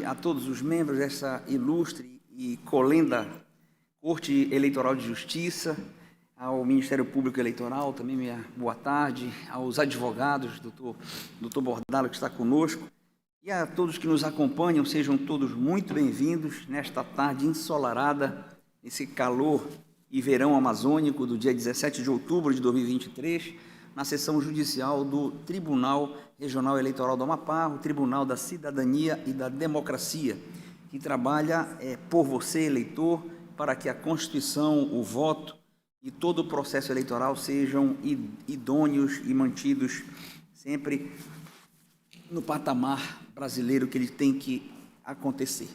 tarde a todos os membros dessa ilustre e colenda Corte Eleitoral de Justiça, ao Ministério Público Eleitoral, também minha boa tarde, aos advogados, doutor Bordalo, que está conosco, e a todos que nos acompanham, sejam todos muito bem-vindos nesta tarde ensolarada, nesse calor e verão amazônico do dia 17 de outubro de 2023, na sessão judicial do Tribunal Regional Eleitoral do Amapá, o Tribunal da Cidadania e da Democracia, que trabalha por você, eleitor, para que a Constituição, o voto e todo o processo eleitoral sejam idôneos e mantidos sempre no patamar brasileiro que ele tem que acontecer.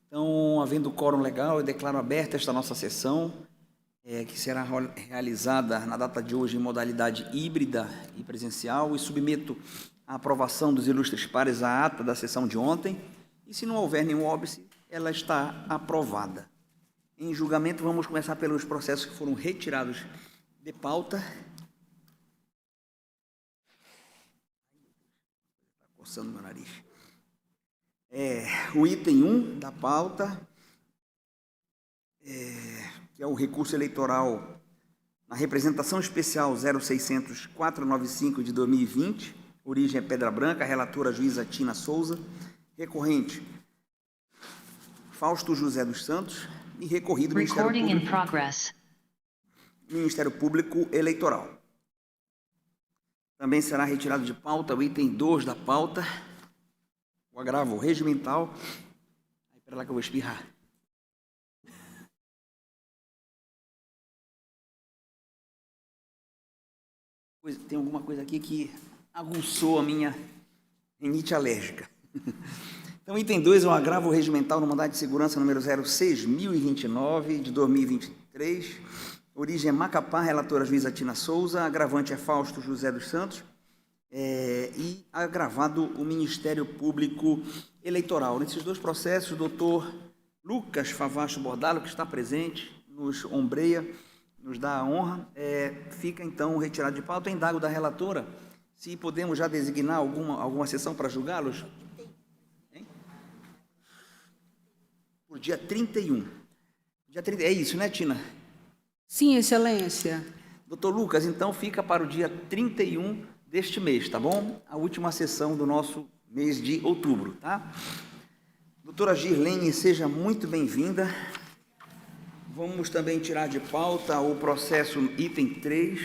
Então, havendo quórum legal, eu declaro aberta esta nossa sessão, que será realizada na data de hoje em modalidade híbrida e presencial, e submeto à aprovação dos ilustres pares a ata da sessão de ontem, e se não houver nenhum óbice, ela está aprovada. Em julgamento, vamos começar pelos processos que foram retirados de pauta. Está coçando meu nariz. O item 1 da pauta, que é o recurso eleitoral na representação especial 0600-495 de 2020, origem é Pedra Branca, relatora juíza Tina Souza, recorrente Fausto José dos Santos e recorrido Ministério Público Eleitoral. Também será retirado de pauta o item 2 da pauta, o agravo regimental. Espera lá que eu vou espirrar. Tem alguma coisa aqui que aguçou a minha rinite alérgica. Então, item 2 é um agravo regimental no mandado de segurança número 06029 de 2023. Origem é Macapá, relatora juíza Tina Souza, agravante é Fausto José dos Santos, e agravado o Ministério Público Eleitoral. Nesses dois processos, o doutor Lucas Favacho Bordalo, que está presente, nos ombreia, nos dá a honra, fica então retirado de pauta. Eu indago da relatora se podemos já designar alguma sessão para julgá-los. Por dia 31. Dia 30, é isso, né, Tina? Sim, Excelência. Doutor Lucas, então fica para o dia 31 deste mês, tá bom? A última sessão do nosso mês de outubro, tá? Doutora Girlene, seja muito bem-vinda. Vamos também tirar de pauta o processo item 3,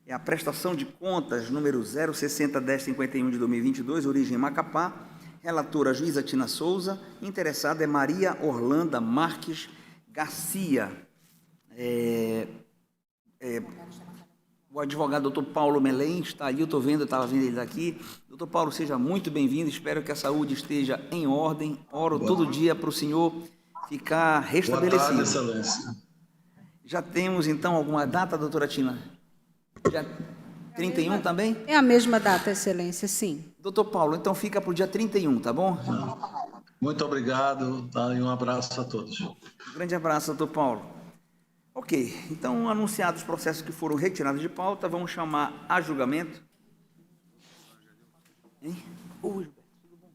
é a prestação de contas número 0601051 de 2022, origem Macapá, relatora juíza Tina Souza, interessada é Maria Orlanda Marques Garcia. O advogado doutor Paulo Melém está ali, eu estava vendo ele daqui. Doutor Paulo, seja muito bem-vindo, espero que a saúde esteja em ordem, oro todo dia para o senhor ficar restabelecido. Boa tarde, Excelência. Já temos, então, alguma data, doutora Tina? Dia 31 também? É a mesma data, Excelência, sim. Doutor Paulo, então fica para o dia 31, tá bom? Muito obrigado, tá? E um abraço a todos. Um grande abraço, doutor Paulo. Ok, então, anunciados os processos que foram retirados de pauta, vamos chamar a julgamento. Hein? Oi, Gilberto, tudo bom?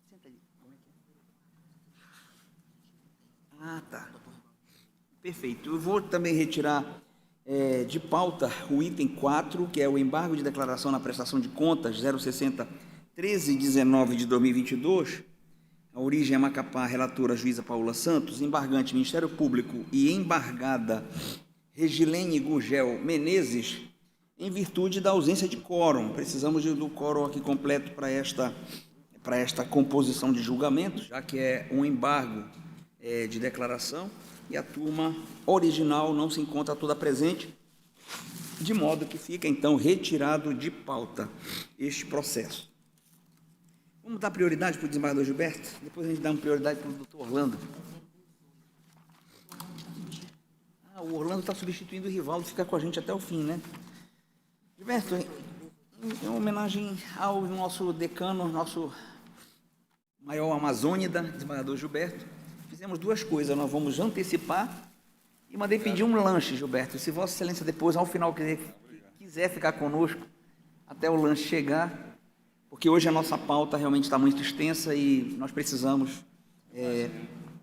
Senta aí. Como é que é? Ah, tá. Perfeito. Eu vou também retirar de pauta o item 4, que é o embargo de declaração na prestação de contas 060-1319 de 2022, a origem é Macapá, relatora juíza Paula Santos, embargante Ministério Público e embargada Regilene Gurgel Menezes, em virtude da ausência de quórum. Precisamos do quórum aqui completo para esta composição de julgamento, já que é um embargo de declaração, e a turma original não se encontra toda presente, de modo que fica, então, retirado de pauta este processo. Vamos dar prioridade para o desembargador Gilberto? Depois a gente dá uma prioridade para o doutor Orlando. O Orlando está substituindo o Rivaldo, fica com a gente até o fim, né? Gilberto, em homenagem ao nosso decano, nosso maior amazônida, desembargador Gilberto, fizemos duas coisas. Nós vamos antecipar e mandei pedir um lanche, Gilberto. Se Vossa Excelência depois, ao final, quiser ficar conosco até o lanche chegar, porque hoje a nossa pauta realmente está muito extensa e nós precisamos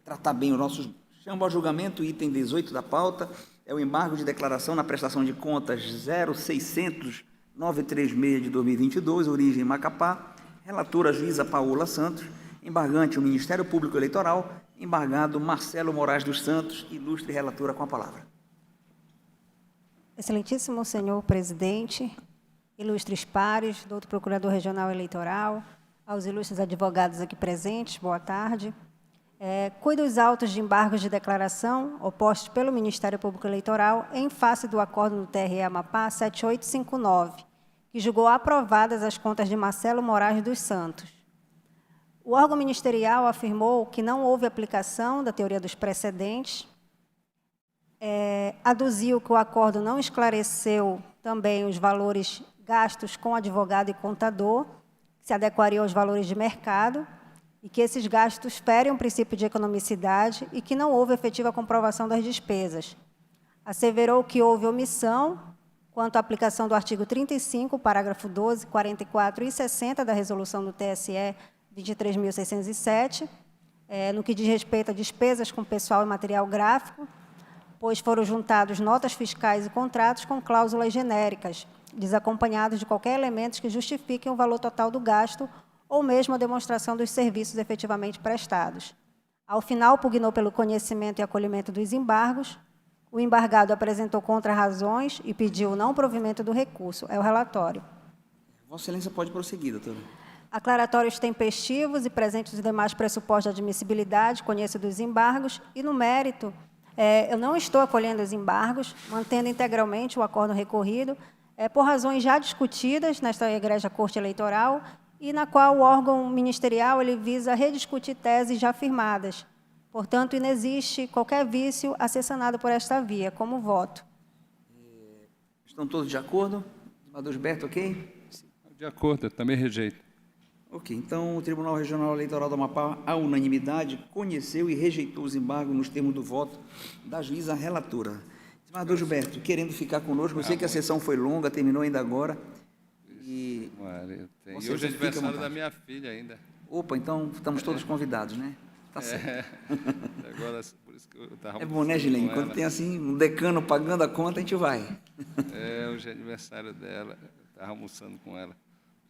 tratar bem os nossos... Chamo ao julgamento o item 18 da pauta, é o embargo de declaração na prestação de contas 0600936 de 2022, origem Macapá, relatora juíza Paola Santos, embargante o Ministério Público Eleitoral, embargado Marcelo Moraes dos Santos, ilustre relatora, com a palavra. Excelentíssimo senhor presidente, ilustres pares, doutor procurador regional eleitoral, aos ilustres advogados aqui presentes, boa tarde. Cuido os autos de embargos de declaração opostos pelo Ministério Público Eleitoral em face do acordo do TRE Amapá 7859, que julgou aprovadas as contas de Marcelo Moraes dos Santos. O órgão ministerial afirmou que não houve aplicação da teoria dos precedentes, aduziu que o acordo não esclareceu também os valores gastos com advogado e contador, que se adequariam aos valores de mercado, e que esses gastos ferem o princípio de economicidade e que não houve efetiva comprovação das despesas. Asseverou que houve omissão quanto à aplicação do artigo 35, parágrafo 12, 44 e 60 da resolução do TSE 23.607, no que diz respeito a despesas com pessoal e material gráfico, pois foram juntados notas fiscais e contratos com cláusulas genéricas, desacompanhados de qualquer elemento que justifiquem o valor total do gasto ou mesmo a demonstração dos serviços efetivamente prestados. Ao final, pugnou pelo conhecimento e acolhimento dos embargos. O embargado apresentou contrarrazões e pediu o não provimento do recurso. É o relatório. Vossa Excelência pode prosseguir, doutora. Aclaratórios tempestivos e presentes os demais pressupostos de admissibilidade, conheço dos embargos, e no mérito, eu não estou acolhendo os embargos, mantendo integralmente o acordo recorrido, por razões já discutidas nesta egrégia Corte Eleitoral, e na qual o órgão ministerial ele visa rediscutir teses já firmadas. Portanto, inexiste qualquer vício a ser sanado por esta via, como voto. Estão todos de acordo? Senador Gilberto, ok? De acordo, eu também rejeito. Ok, então o Tribunal Regional Eleitoral do Amapá, à unanimidade, conheceu e rejeitou os embargos nos termos do voto da juíza relatora. Senador Gilberto, querendo ficar conosco, eu sei que a sessão foi longa, terminou ainda agora. E hoje é aniversário da minha filha ainda. Opa, então estamos todos convidados, né? Tá certo. Agora, por isso que eu estava... É bom, né, Gilene? Quando tem assim um decano pagando a conta, a gente vai. Hoje é aniversário dela, estava almoçando com ela,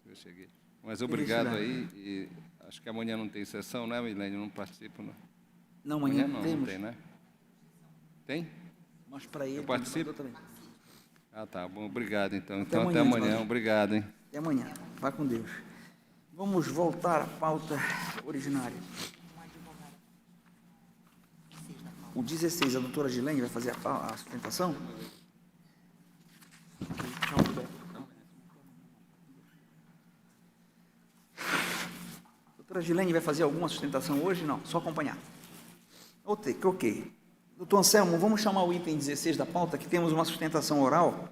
eu cheguei. Mas obrigado aí, e acho que amanhã não tem sessão, né, Milene? Eu não participo, não. Não, amanhã não tem, né? Tem? Mostra para ele. Eu participo? Também. Ah, tá bom, obrigado, então. Até Até amanhã, obrigado, hein? Até amanhã, vá com Deus. Vamos voltar à pauta originária. O 16, a doutora Gilene vai fazer a sustentação? A doutora Gilene vai fazer alguma sustentação hoje? Não, só acompanhar. Ok. Doutor Anselmo, vamos chamar o item 16 da pauta, que temos uma sustentação oral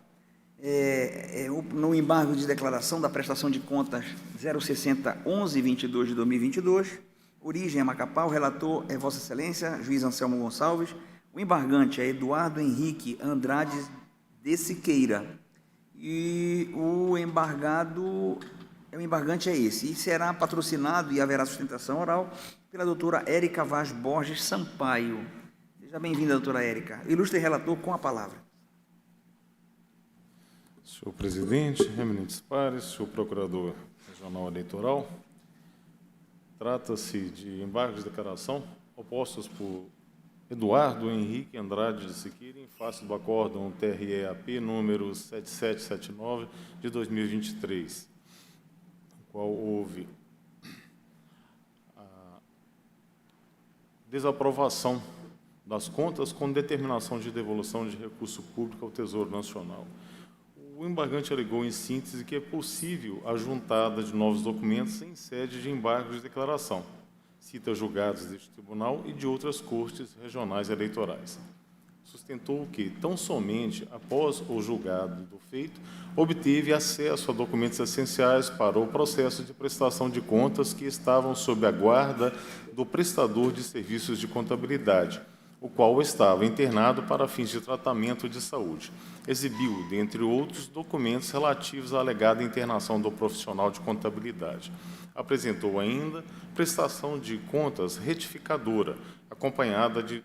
no embargo de declaração da prestação de contas 0601122 de 2022, origem é Macapá, o relator é Vossa Excelência, juiz Anselmo Gonçalves, o embargante é Eduardo Henrique Andrade de Siqueira, e o embargante é esse, e será patrocinado e haverá sustentação oral pela doutora Érica Vaz Borges Sampaio. Seja bem-vinda, doutora Érica. Ilustre relator, com a palavra. Senhor presidente, eminentes pares, senhor procurador regional eleitoral, trata-se de embargos de declaração opostos por Eduardo Henrique Andrade de Siqueira em face do acórdão TRE-AP número 7779 de 2023, no qual houve a desaprovação das contas com determinação de devolução de recurso público ao Tesouro Nacional. O embargante alegou, em síntese, que é possível a juntada de novos documentos em sede de embargos de declaração, cita julgados deste tribunal e de outras cortes regionais eleitorais. Sustentou que, tão somente após o julgado do feito, obteve acesso a documentos essenciais para o processo de prestação de contas que estavam sob a guarda do prestador de serviços de contabilidade, o qual estava internado para fins de tratamento de saúde. Exibiu, dentre outros, documentos relativos à alegada internação do profissional de contabilidade. Apresentou ainda prestação de contas retificadora, acompanhada de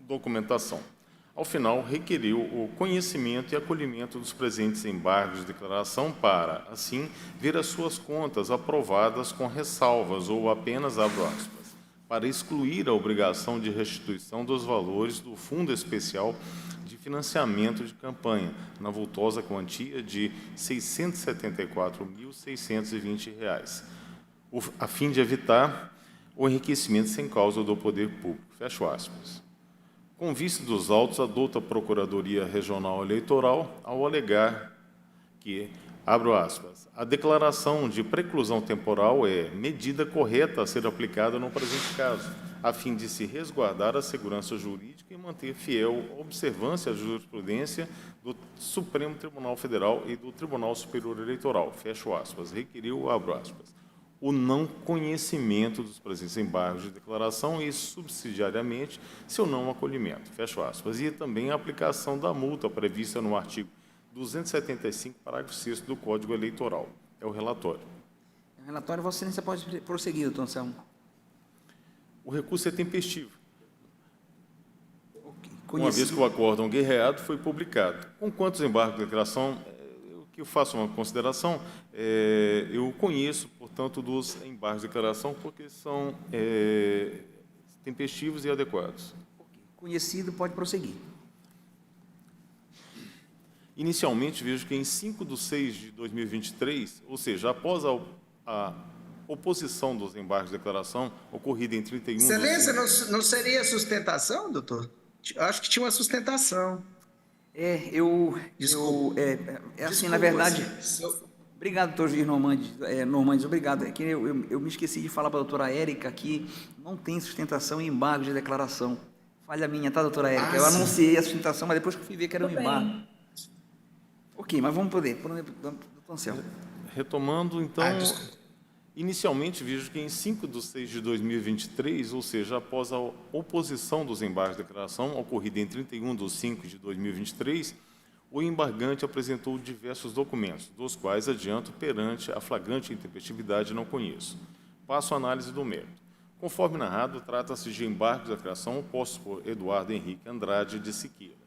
documentação. Ao final, requeriu o conhecimento e acolhimento dos presentes embargos de declaração para, assim, ver as suas contas aprovadas com ressalvas ou apenas, abro aspas, para excluir a obrigação de restituição dos valores do Fundo Especial de Financiamento de Campanha, na vultosa quantia de R$ 674.620, a fim de evitar o enriquecimento sem causa do poder público. Fecho aspas. Com vista dos autos, adota a Procuradoria Regional Eleitoral ao alegar que, abro aspas, a declaração de preclusão temporal é medida correta a ser aplicada no presente caso, a fim de se resguardar a segurança jurídica e manter fiel a observância à jurisprudência do Supremo Tribunal Federal e do Tribunal Superior Eleitoral. Fecho aspas. Requeriu, abro aspas, o não conhecimento dos presentes embargos de declaração e, subsidiariamente, seu não acolhimento, fecho aspas, e também a aplicação da multa prevista no artigo 275, parágrafo 6º do Código Eleitoral. É o relatório. O relatório, Vossa Excelência pode prosseguir, doutor Anselmo. O recurso é tempestivo, Okay. uma vez que o acórdão guerreado foi publicado. Com quantos embargos de declaração, eu faço uma consideração, eu conheço, portanto, dos embargos de declaração, porque são tempestivos e adequados. Conhecido, pode prosseguir. Inicialmente, vejo que em 5/6 de 2023, ou seja, após a oposição dos embargos de declaração, ocorrida em 31 de Excelência, não seria sustentação, doutor? Acho que tinha uma sustentação. Desculpa. Assim, na verdade... Obrigado, doutor Juiz Normandes, obrigado. É que eu me esqueci de falar para a doutora Érica que não tem sustentação em embargo de declaração. Falha minha, tá, doutora Érica? Eu anunciei a sustentação, mas depois que eu fui ver que era um embargo. Ok, mas vamos poder. Doutor Anselmo. Retomando, então, inicialmente vejo que em 5/6 de 2023, ou seja, após a oposição dos embargos de declaração, ocorrida em 31/5 de 2023, o embargante apresentou diversos documentos, dos quais adianto perante a flagrante intempestividade não conheço. Passo a análise do mérito. Conforme narrado, trata-se de embargos de declaração postos por Eduardo Henrique Andrade de Siqueira.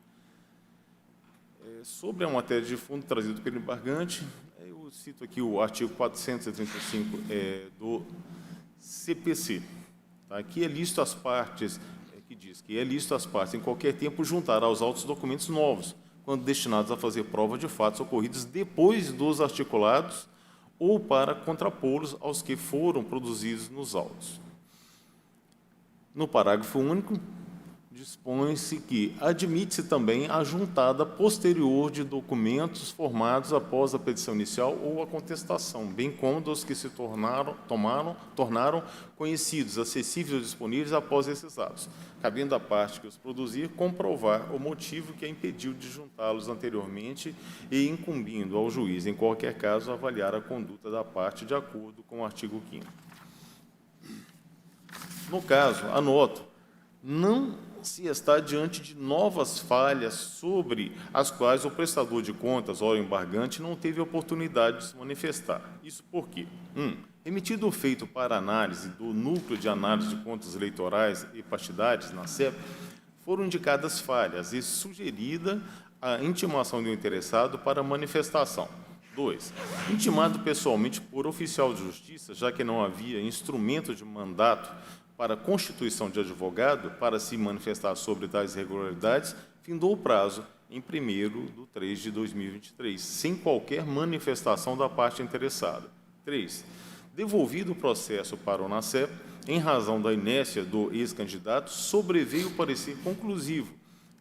Sobre a matéria de fundo trazida pelo embargante, eu cito aqui o artigo 435 do CPC, tá? Que é lícito às partes, que diz que é lícito às partes, em qualquer tempo, juntar aos autos documentos novos, quando destinados a fazer prova de fatos ocorridos depois dos articulados ou para contrapô-los aos que foram produzidos nos autos. No parágrafo único, dispõe-se que admite-se também a juntada posterior de documentos formados após a petição inicial ou a contestação, bem como dos que se tornaram conhecidos, acessíveis ou disponíveis após esses atos, cabendo à parte que os produzir comprovar o motivo que a impediu de juntá-los anteriormente e incumbindo ao juiz, em qualquer caso, avaliar a conduta da parte de acordo com o artigo 5º. No caso, anoto, não se está diante de novas falhas sobre as quais o prestador de contas, ou embargante, não teve oportunidade de se manifestar. Isso por quê? Emitido o feito para análise do Núcleo de Análise de Contas Eleitorais e Partidárias, na CEP, foram indicadas falhas e sugerida a intimação do interessado para manifestação. 2. Intimado pessoalmente por oficial de justiça, já que não havia instrumento de mandato para a constituição de advogado para se manifestar sobre tais irregularidades, findou o prazo em 1º de 2023, sem qualquer manifestação da parte interessada. 3. Devolvido o processo para o NACEP, em razão da inércia do ex-candidato, sobreveio o parecer conclusivo,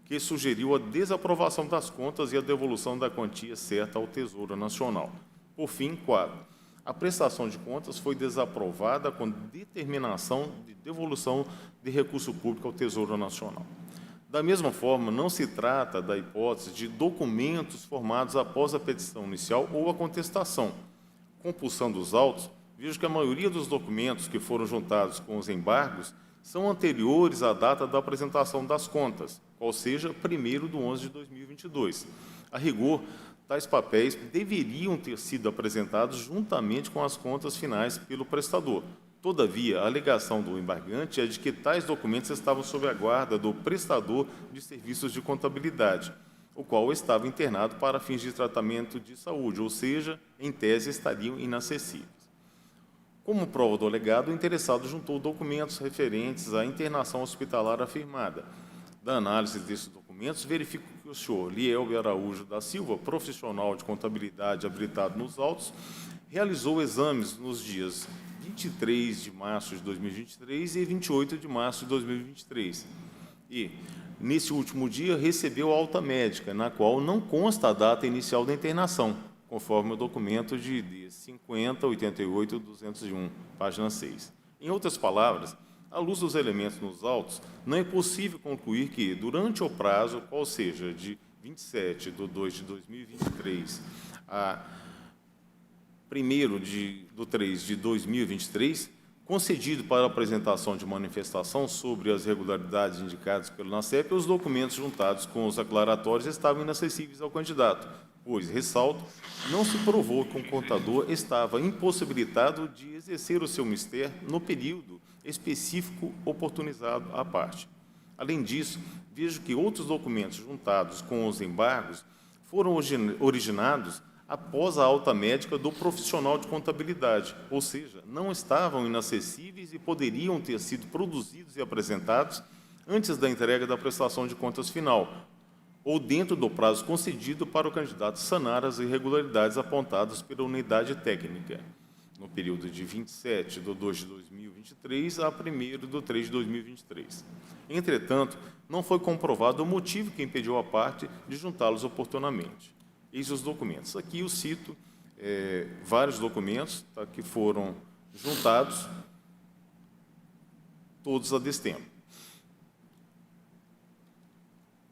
que sugeriu a desaprovação das contas e a devolução da quantia certa ao Tesouro Nacional. Por fim, 4. A prestação de contas foi desaprovada com determinação de devolução de recurso público ao Tesouro Nacional. Da mesma forma, não se trata da hipótese de documentos formados após a petição inicial ou a contestação. Compulsão dos autos, vejo que a maioria dos documentos que foram juntados com os embargos são anteriores à data da apresentação das contas, qual seja 1º/11/2022. A rigor, tais papéis deveriam ter sido apresentados juntamente com as contas finais pelo prestador. Todavia, a alegação do embargante é de que tais documentos estavam sob a guarda do prestador de serviços de contabilidade, o qual estava internado para fins de tratamento de saúde, ou seja, em tese estariam inacessíveis. Como prova do alegado, o interessado juntou documentos referentes à internação hospitalar afirmada. Da análise desses documentos, verifico que o senhor Lielber Araújo da Silva, profissional de contabilidade habilitado nos autos, realizou exames nos dias 23 de março de 2023 e 28 de março de 2023. E, nesse último dia, recebeu alta médica, na qual não consta a data inicial da internação, conforme o documento de D5088-201, página 6. Em outras palavras, à luz dos elementos nos autos, não é possível concluir que, durante o prazo, qual seja de 27/2/2023 a 1º/3/2023, concedido para a apresentação de manifestação sobre as irregularidades indicadas pelo NACEP, os documentos juntados com os aclaratórios estavam inacessíveis ao candidato, pois, ressalto, não se provou que o contador estava impossibilitado de exercer o seu mistério no período específico oportunizado à parte. Além disso, vejo que outros documentos juntados com os embargos foram originados após a alta médica do profissional de contabilidade, ou seja, não estavam inacessíveis e poderiam ter sido produzidos e apresentados antes da entrega da prestação de contas final, ou dentro do prazo concedido para o candidato sanar as irregularidades apontadas pela unidade técnica, no período de 27/2/2023 a 1º/3/2023. Entretanto, não foi comprovado o motivo que impediu a parte de juntá-los oportunamente. Eis os documentos. Aqui eu cito vários documentos que foram juntados, todos a destempo.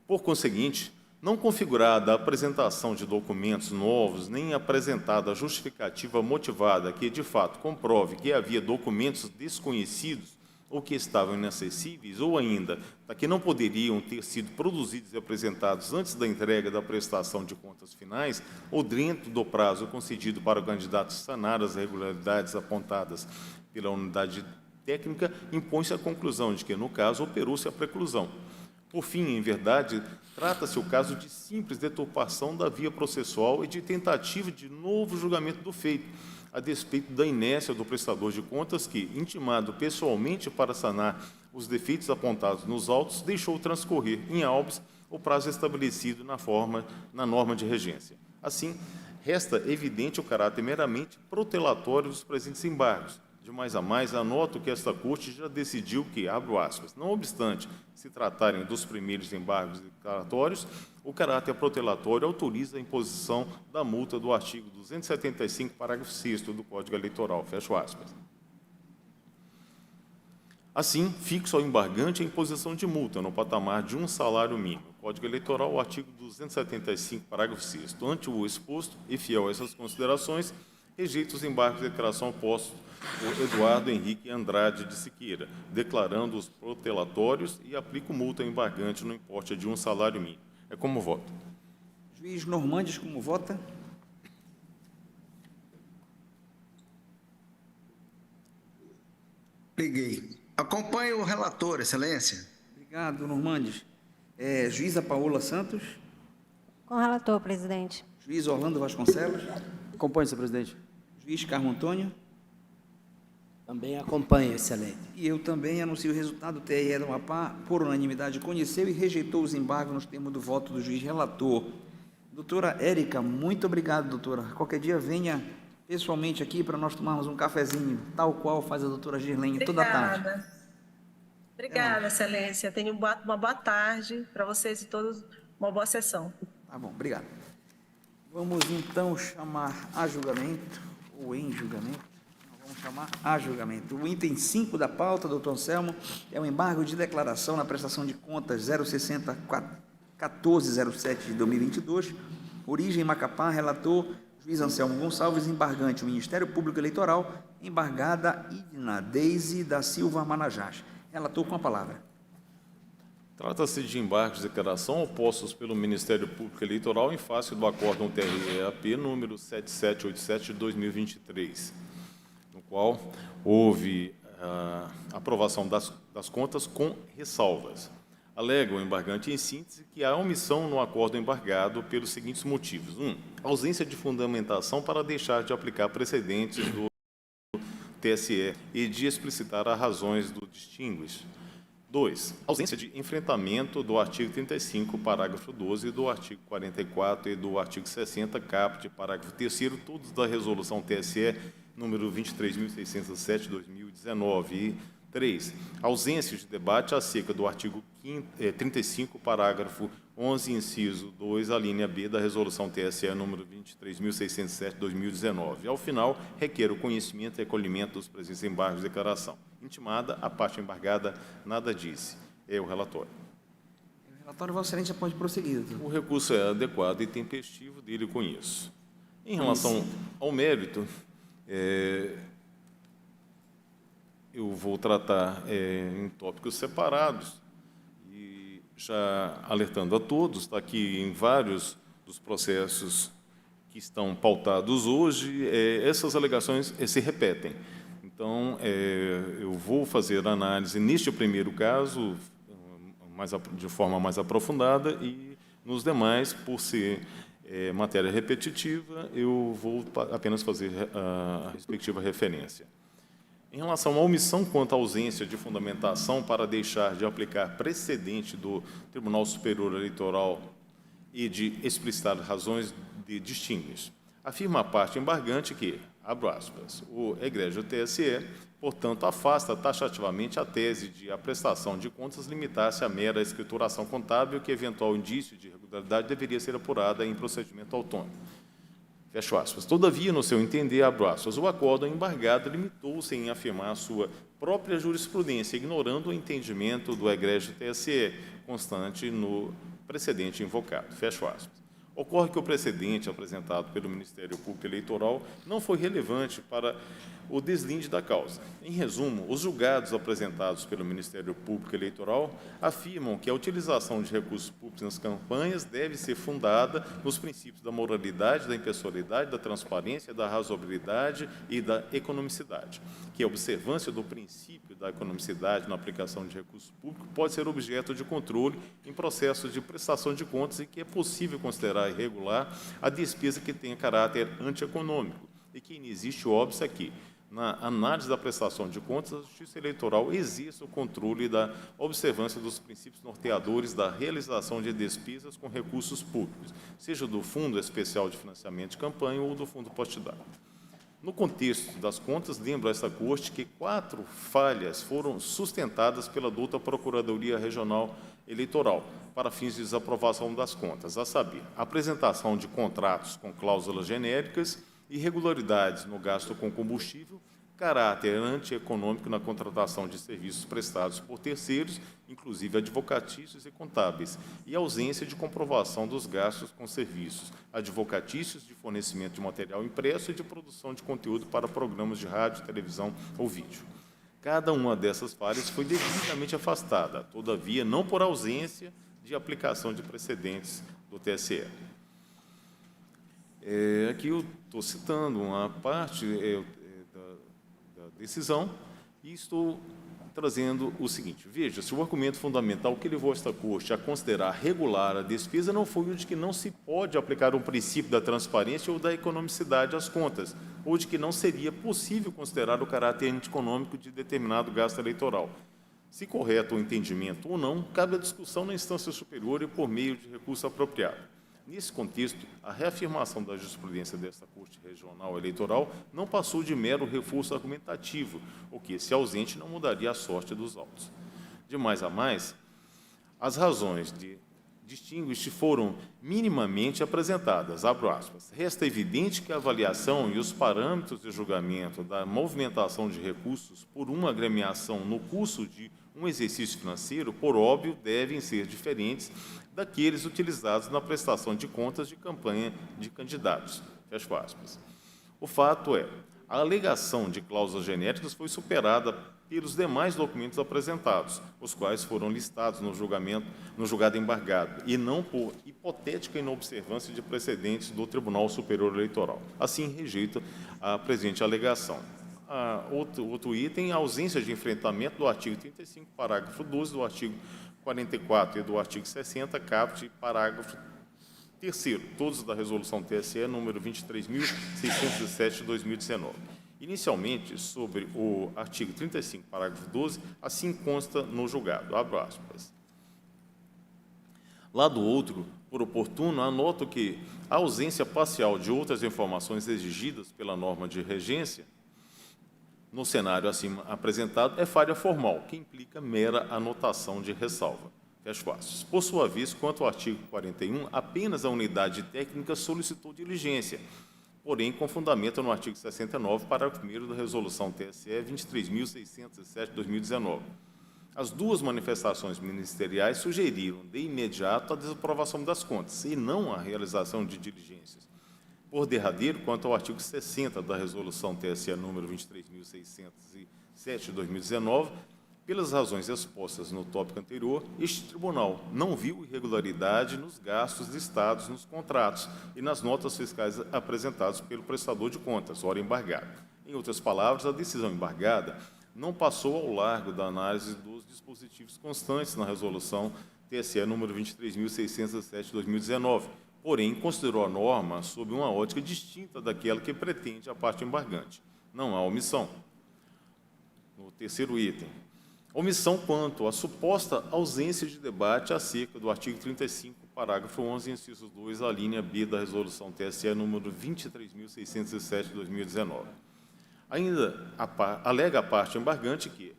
Por conseguinte, não configurada a apresentação de documentos novos, nem apresentada a justificativa motivada que, de fato, comprove que havia documentos desconhecidos ou que estavam inacessíveis, ou ainda que não poderiam ter sido produzidos e apresentados antes da entrega da prestação de contas finais, ou dentro do prazo concedido para o candidato sanar as irregularidades apontadas pela unidade técnica, impõe-se a conclusão de que, no caso, operou-se a preclusão. Por fim, em verdade, trata-se o caso de simples deturpação da via processual e de tentativa de novo julgamento do feito, a despeito da inércia do prestador de contas que, intimado pessoalmente para sanar os defeitos apontados nos autos, deixou transcorrer em habeas o prazo estabelecido na norma de regência. Assim, resta evidente o caráter meramente protelatório dos presentes embargos. De mais a mais, anoto que esta Corte já decidiu que, abro aspas, não obstante se tratarem dos primeiros embargos declaratórios, o caráter protelatório autoriza a imposição da multa do artigo 275, parágrafo 6º do Código Eleitoral, fecho aspas. Assim, fixo ao embargante a imposição de multa no patamar de um salário mínimo. Código Eleitoral, artigo 275, parágrafo 6º. Ante o exposto e fiel a essas considerações, rejeito os embargos de declaração postos por Eduardo Henrique Andrade de Siqueira, declarando os protelatórios e aplico multa ao embargante no importe de um salário mínimo. É como voto. Juiz Normandes, como vota? Liguei. Acompanhe o relator, Excelência. Obrigado, Normandes. Juíza Paola Santos. Com o relator, presidente. Juiz Orlando Vasconcelos. Acompanhe, senhor presidente. Juiz Carmo Antônio. Também acompanho, excelente. E eu também anuncio o resultado. O TRE do Amapá, por unanimidade, conheceu e rejeitou os embargos nos termos do voto do juiz relator. Doutora Érica, muito obrigado, doutora. Qualquer dia venha pessoalmente aqui para nós tomarmos um cafezinho, tal qual faz a doutora Girlene toda tarde. Obrigada, excelência. Tenha uma boa tarde para vocês e todos, uma boa sessão. Tá bom, obrigado. Vamos, então, chamar a julgamento, ou em julgamento. Vamos chamar a julgamento. O item 5 da pauta, doutor Anselmo, é o embargo de declaração na prestação de contas 060-1407 de 2022, origem Macapá, relator juiz Anselmo Gonçalves, embargante o Ministério Público Eleitoral, embargada Idna Deise da Silva Manajás. Relator com a palavra. Trata-se de embargos de declaração opostos pelo Ministério Público Eleitoral em face do acórdão TRE-AP número 7787 de 2023, no qual houve a aprovação das contas com ressalvas. Alega o embargante, em síntese, que há omissão no acordo embargado pelos seguintes motivos. 1. Ausência de fundamentação para deixar de aplicar precedentes do TSE e de explicitar as razões do distinguish. 2. Ausência de enfrentamento do artigo 35, parágrafo 12, do artigo 44 e do artigo 60, caput, parágrafo 3º, todos da resolução TSE número 23.607, de 2019. E 3. Ausência de debate acerca do artigo 35, parágrafo 11, inciso 2, a linha B da resolução TSE número 23.607, de 2019. Ao final, requer o conhecimento e acolhimento dos presentes embargos de declaração. Intimada, a parte embargada nada disse. É o relatório. O relatório, Vossa Excelência, pode prosseguir, doutor. O recurso é adequado e tempestivo, dele conheço. Em relação ao mérito, eu vou tratar em tópicos separados e já alertando a todos, está aqui em vários dos processos que estão pautados hoje, essas alegações se repetem. Então, eu vou fazer a análise neste primeiro caso de forma mais aprofundada e nos demais, por ser matéria repetitiva, eu vou apenas fazer a respectiva referência. Em relação à omissão quanto à ausência de fundamentação para deixar de aplicar precedente do Tribunal Superior Eleitoral e de explicitar razões de distinguish, afirma a parte embargante que, abro aspas, o egrégio TSE, portanto, afasta taxativamente a tese de a prestação de contas limitasse a mera escrituração contábil que eventual indício de irregularidade deveria ser apurada em procedimento autônomo. Fecho aspas. Todavia, no seu entender, abro aspas, o acórdão embargado limitou-se em afirmar a sua própria jurisprudência, ignorando o entendimento do egrégio TSE, constante no precedente invocado. Fecho aspas. Ocorre que o precedente apresentado pelo Ministério Público Eleitoral não foi relevante para o deslinde da causa. Em resumo, os julgados apresentados pelo Ministério Público Eleitoral afirmam que a utilização de recursos públicos nas campanhas deve ser fundada nos princípios da moralidade, da impessoalidade, da transparência, da razoabilidade e da economicidade, que a observância do princípio da economicidade na aplicação de recursos públicos pode ser objeto de controle em processos de prestação de contas e que é possível considerar irregular a despesa que tenha caráter antieconômico e que inexiste óbice aqui. Na análise da prestação de contas, a Justiça Eleitoral exerce o controle da observância dos princípios norteadores da realização de despesas com recursos públicos, seja do Fundo Especial de Financiamento de Campanha ou do Fundo Partidário. No contexto das contas, lembro a esta Corte que 4 falhas foram sustentadas pela douta Procuradoria Regional Eleitoral para fins de desaprovação das contas, a saber, apresentação de contratos com cláusulas genéricas, irregularidades no gasto com combustível, caráter antieconômico na contratação de serviços prestados por terceiros, inclusive advocatícios e contábeis, e ausência de comprovação dos gastos com serviços advocatícios de fornecimento de material impresso e de produção de conteúdo para programas de rádio, televisão ou vídeo. Cada uma dessas falhas foi devidamente afastada, todavia não por ausência de aplicação de precedentes do TSE. Aqui eu estou citando uma parte da decisão e estou trazendo o seguinte. Veja, se o argumento fundamental que levou esta Corte a considerar regular a despesa não foi o de que não se pode aplicar um princípio da transparência ou da economicidade às contas, ou de que não seria possível considerar o caráter antieconômico de determinado gasto eleitoral. Se correto o entendimento ou não, cabe a discussão na instância superior e por meio de recurso apropriado. Nesse contexto, a reafirmação da jurisprudência desta Corte Regional Eleitoral não passou de mero reforço argumentativo, o que, se ausente, não mudaria a sorte dos autos. De mais a mais, as razões de distinguish foram minimamente apresentadas, abro aspas. Resta evidente que a avaliação e os parâmetros de julgamento da movimentação de recursos por uma agremiação no curso de um exercício financeiro, por óbvio, devem ser diferentes daqueles utilizados na prestação de contas de campanha de candidatos. Fecho aspas. O fato é, a alegação de cláusulas genéricas foi superada pelos demais documentos apresentados, os quais foram listados no julgado embargado, e não por hipotética inobservância de precedentes do Tribunal Superior Eleitoral. Assim, rejeita a presente alegação. Outro item, a ausência de enfrentamento do artigo 35, parágrafo 12, do artigo 44 e do artigo 60, caput, parágrafo 3º, todos da Resolução TSE número 23.607 de 2019. Inicialmente, sobre o artigo 35, parágrafo 12, assim consta no julgado, abro aspas. Lado outro, por oportuno, anoto que a ausência parcial de outras informações exigidas pela norma de regência, no cenário acima apresentado, é falha formal, que implica mera anotação de ressalva. Fecho aspas. Por sua vez, quanto ao artigo 41, apenas a unidade técnica solicitou diligência, porém com fundamento no artigo 69, parágrafo 1º da Resolução TSE 23.607 de 2019. As duas manifestações ministeriais sugeriram, de imediato, a desaprovação das contas, e não a realização de diligências. Por derradeiro, quanto ao artigo 60 da Resolução TSE número 23.607 de 2019, pelas razões expostas no tópico anterior, este tribunal não viu irregularidade nos gastos listados nos contratos e nas notas fiscais apresentadas pelo prestador de contas, ora embargado. Em outras palavras, a decisão embargada não passou ao largo da análise dos dispositivos constantes na Resolução TSE número 23.607 de 2019, porém, considerou a norma sob uma ótica distinta daquela que pretende a parte embargante. Não há omissão. No terceiro item, omissão quanto à suposta ausência de debate acerca do artigo 35, parágrafo 11, inciso 2, a linha B da Resolução TSE número 23.607 de 2019. Ainda alega a parte embargante que,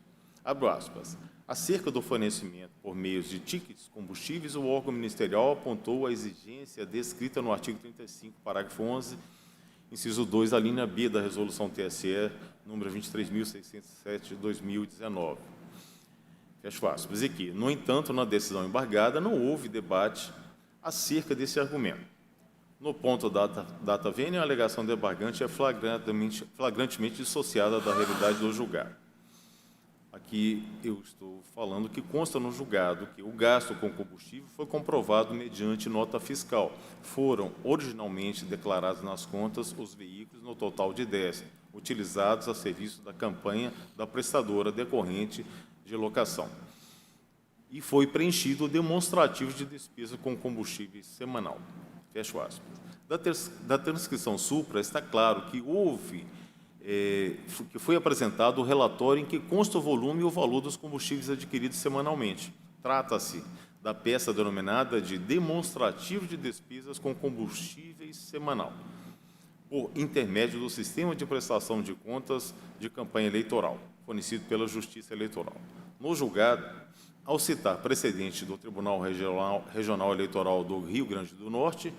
abro aspas, acerca do fornecimento por meios de tickets combustíveis, o órgão ministerial apontou a exigência descrita no artigo 35, parágrafo 11, inciso 2, a linha B da Resolução TSE número 23.607 de 2019. Fecho aspas. E que, no entanto, na decisão embargada, não houve debate acerca desse argumento. No ponto data vênia, a alegação do embargante é flagrantemente dissociada da realidade do julgado. Aqui eu estou falando que consta no julgado que o gasto com combustível foi comprovado mediante nota fiscal. Foram originalmente declarados nas contas os veículos no total de 10, utilizados a serviço da campanha da prestadora decorrente de locação. E foi preenchido o demonstrativo de despesa com combustíveis semanal. Fecho aspas. Da transcrição supra, está claro que que foi apresentado o relatório em que consta o volume e o valor dos combustíveis adquiridos semanalmente. Trata-se da peça denominada de demonstrativo de despesas com combustíveis semanal, por intermédio do sistema de prestação de contas de campanha eleitoral, fornecido pela Justiça Eleitoral. No julgado, ao citar precedente do Tribunal Regional Eleitoral do Rio Grande do Norte,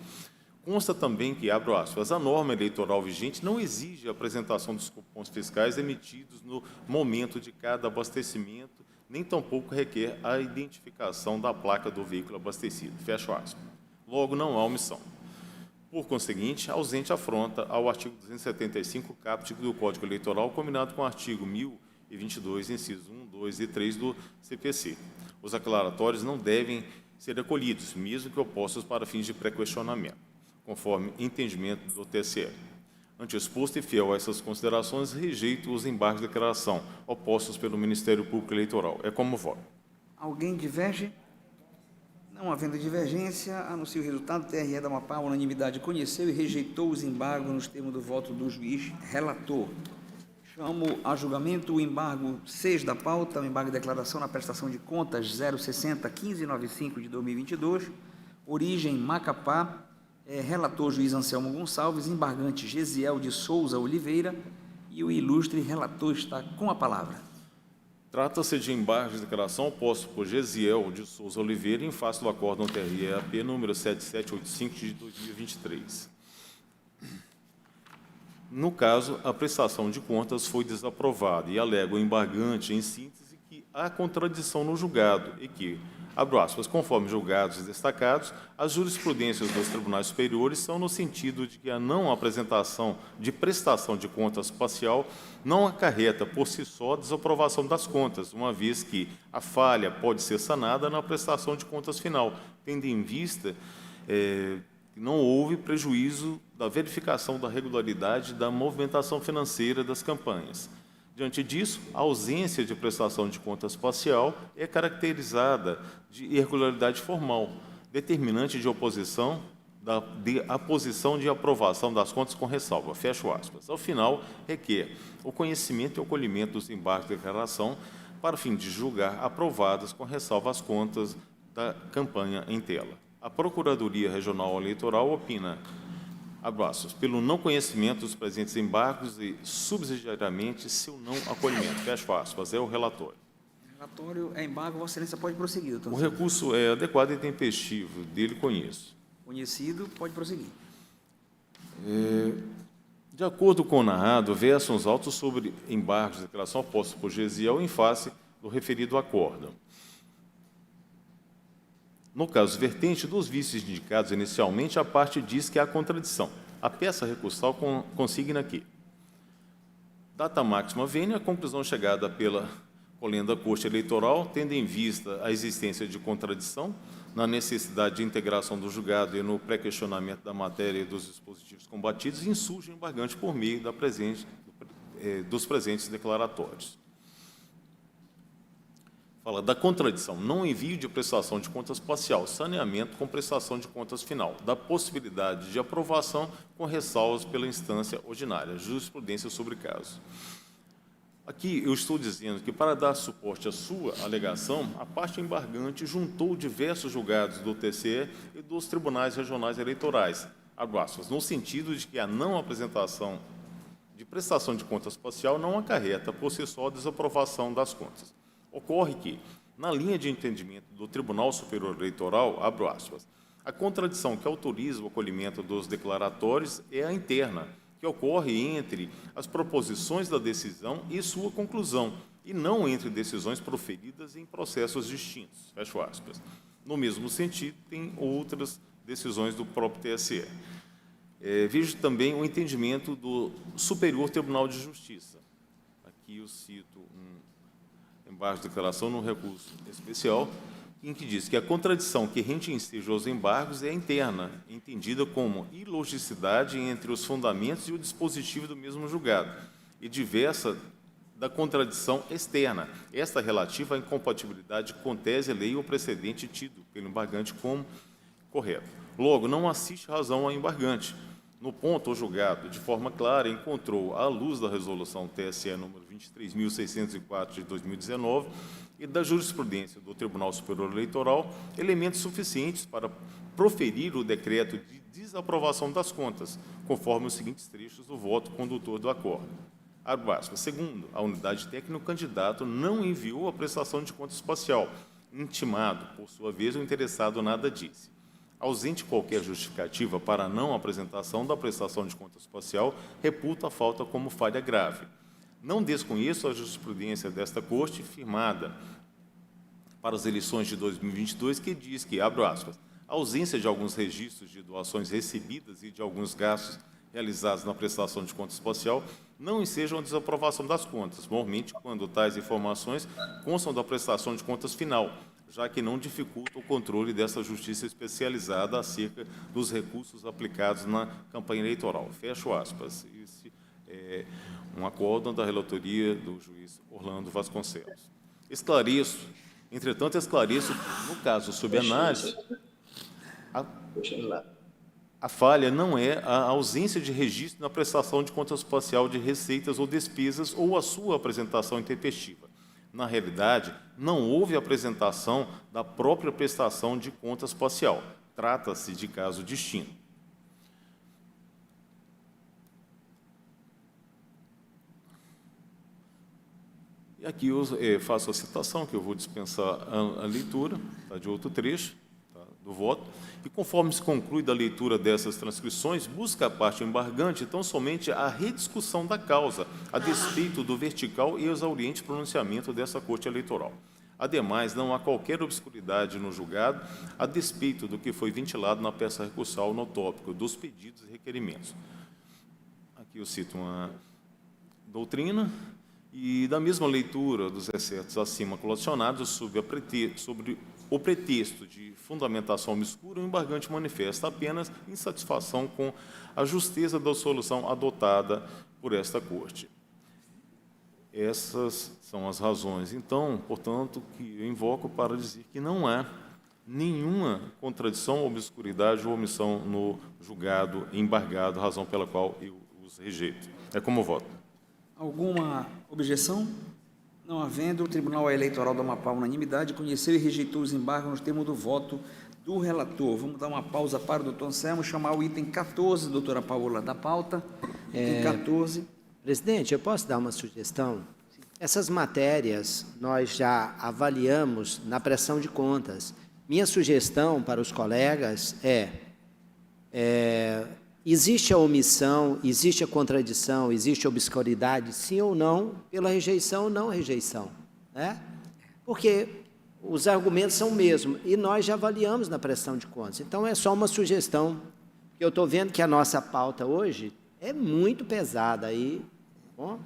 consta também que, abro aspas, a norma eleitoral vigente não exige a apresentação dos cupons fiscais emitidos no momento de cada abastecimento, nem tampouco requer a identificação da placa do veículo abastecido. Fecho aspas. Logo, não há omissão. Por conseguinte, ausente afronta ao artigo 275, caput do Código Eleitoral, combinado com o artigo 1022, incisos 1, 2 e 3 do CPC. Os aclaratórios não devem ser acolhidos, mesmo que opostos para fins de pré-questionamento, conforme entendimento do TSE. Ante exposto e fiel a essas considerações, rejeito os embargos de declaração opostos pelo Ministério Público Eleitoral. É como voto. Alguém diverge? Não havendo divergência, anuncio o resultado. O TRE da Amapá, unanimidade, conheceu e rejeitou os embargos nos termos do voto do juiz relator. Chamo a julgamento o embargo 6 da pauta, o embargo de declaração na prestação de contas 060-1595 de 2022, origem Macapá, relator juiz Anselmo Gonçalves, embargante Gesiel de Souza Oliveira, e o ilustre relator está com a palavra. Trata-se de embargo de declaração oposto por Gesiel de Souza Oliveira em face do acórdão TRE-AP número 7785 de 2023. No caso, a prestação de contas foi desaprovada e alega o embargante, em síntese, que há contradição no julgado e que Abro aspas, conforme julgados e destacados, as jurisprudências dos tribunais superiores são no sentido de que a não apresentação de prestação de contas parcial não acarreta por si só a desaprovação das contas, uma vez que a falha pode ser sanada na prestação de contas final, tendo em vista que não houve prejuízo da verificação da regularidade da movimentação financeira das campanhas. Diante disso, a ausência de prestação de contas parcial é caracterizada de irregularidade formal, determinante de oposição a posição de aprovação das contas com ressalva. Fecho aspas. Ao final, requer o conhecimento e acolhimento dos embargos de declaração para fim de julgar aprovadas com ressalva as contas da campanha em tela. A Procuradoria Regional Eleitoral opina, abro aspas, pelo não conhecimento dos presentes embargos e, subsidiariamente, seu não acolhimento. Fecho aspas. É o relatório. Relatório é embargo, Vossa Excelência pode prosseguir, doutor. O recurso é adequado e tempestivo, dele conheço. Conhecido, pode prosseguir. De acordo com o narrado, versam os autos sobre embargos de declaração opostos por Gesiel em face do referido acórdão. No caso vertente dos vícios indicados inicialmente, a parte diz que há contradição. A peça recursal consigna que data máxima vênia, a conclusão chegada pela colenda Corte Eleitoral, tendo em vista a existência de contradição na necessidade de integração do julgado e no pré-questionamento da matéria e dos dispositivos combatidos, insurge o embargante por meio dos presentes declaratórios. Fala da contradição, não envio de prestação de contas parcial, saneamento com prestação de contas final, da possibilidade de aprovação com ressalvas pela instância ordinária, jurisprudência sobre caso. Aqui eu estou dizendo que, para dar suporte à sua alegação, a parte embargante juntou diversos julgados do TCE e dos tribunais regionais eleitorais, abro aspas, no sentido de que a não apresentação de prestação de contas parcial não acarreta por si só a desaprovação das contas. Ocorre que, na linha de entendimento do Tribunal Superior Eleitoral, abro aspas, a contradição que autoriza o acolhimento dos declaratórios é a interna, que ocorre entre as proposições da decisão e sua conclusão, e não entre decisões proferidas em processos distintos. Fecho aspas. No mesmo sentido, tem outras decisões do próprio TSE. Vejo também o entendimento do Superior Tribunal de Justiça. Aqui eu cito embargo de declaração no recurso especial, em que diz que a contradição que rende ensejo aos embargos é interna, entendida como ilogicidade entre os fundamentos e o dispositivo do mesmo julgado, e diversa da contradição externa, esta relativa à incompatibilidade com tese, lei ou precedente tido pelo embargante como correto. Logo, não assiste razão ao embargante. No ponto, o julgado, de forma clara, encontrou, à luz da resolução TSE número 23.604 de 2019 e da jurisprudência do Tribunal Superior Eleitoral, elementos suficientes para proferir o decreto de desaprovação das contas, conforme os seguintes trechos do voto condutor do acordo. Abro aspas. Segundo, a unidade técnica, o candidato não enviou a prestação de contas parcial. Intimado, por sua vez, o interessado nada disse. Ausente qualquer justificativa para a não apresentação da prestação de contas parcial, reputa a falta como falha grave. Não desconheço a jurisprudência desta Corte, firmada para as eleições de 2022, que diz que, abro aspas, a ausência de alguns registros de doações recebidas e de alguns gastos realizados na prestação de contas parcial não ensejam a desaprovação das contas, normalmente quando tais informações constam da prestação de contas final, já que não dificulta o controle dessa justiça especializada acerca dos recursos aplicados na campanha eleitoral. Fecho aspas. Esse é um acórdão da relatoria do juiz Orlando Vasconcelos. Entretanto, esclareço que, no caso sob análise, a falha não é a ausência de registro na prestação de contas parcial de receitas ou despesas ou a sua apresentação intempestiva. Na realidade, não houve apresentação da própria prestação de contas parcial. Trata-se de caso distinto. E aqui eu faço a citação, que eu vou dispensar a leitura, tá, de outro trecho, tá, do voto. E conforme se conclui da leitura dessas transcrições, busca a parte embargante, então, somente a rediscussão da causa, a despeito do vertical e exauriente pronunciamento dessa Corte Eleitoral. Ademais, não há qualquer obscuridade no julgado, a despeito do que foi ventilado na peça recursal no tópico dos pedidos e requerimentos. Aqui eu cito uma doutrina, e da mesma leitura dos excertos acima colacionados, sobre o pretexto de fundamentação obscura, o embargante manifesta apenas insatisfação com a justeza da solução adotada por esta Corte. Essas são as razões, então, portanto, que eu invoco para dizer que não há nenhuma contradição, obscuridade ou omissão no julgado embargado, razão pela qual eu os rejeito. É como voto. Alguma objeção? Não havendo, o Tribunal Eleitoral do Amapá, unanimidade, conheceu e rejeitou os embargos nos termos do voto do relator. Vamos dar uma pausa para o doutor Anselmo, chamar o item 14, doutora Paola, da pauta. Item 14. Presidente, eu posso dar uma sugestão? Essas matérias nós já avaliamos na prestação de contas. Minha sugestão para os colegas existe a omissão, existe a contradição, existe a obscuridade, sim ou não, pela rejeição ou não rejeição, né? Porque os argumentos são o mesmo, e nós já avaliamos na prestação de contas. Então, é só uma sugestão, porque eu estou vendo que a nossa pauta hoje é muito pesada aí. Bom,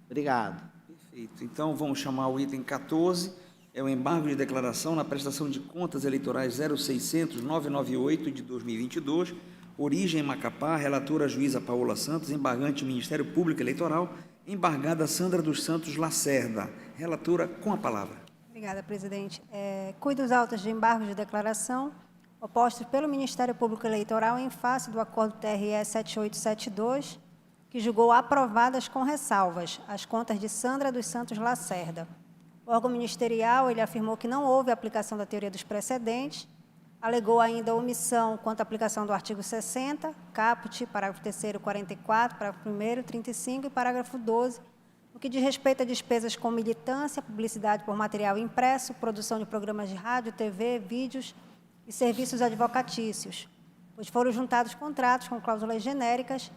obrigado. Perfeito. Então, vamos chamar o item 14, é o embargo de declaração na prestação de contas eleitorais 0600-998 de 2022, origem Macapá, relatora juíza Paola Santos, embargante Ministério Público Eleitoral, embargada Sandra dos Santos Lacerda. Relatora, com a palavra. Obrigada, presidente. Cuido dos autos de embargo de declaração opostos pelo Ministério Público Eleitoral em face do acordo TRE 7872, que julgou aprovadas com ressalvas as contas de Sandra dos Santos Lacerda. O órgão ministerial ele afirmou que não houve aplicação da teoria dos precedentes, alegou ainda omissão quanto à aplicação do artigo 60, caput, parágrafo 3º, 44, parágrafo 1º, 35 e parágrafo 12, no que diz respeito a despesas com militância, publicidade por material impresso, produção de programas de rádio, TV, vídeos e serviços advocatícios, pois foram juntados contratos com cláusulas genéricas,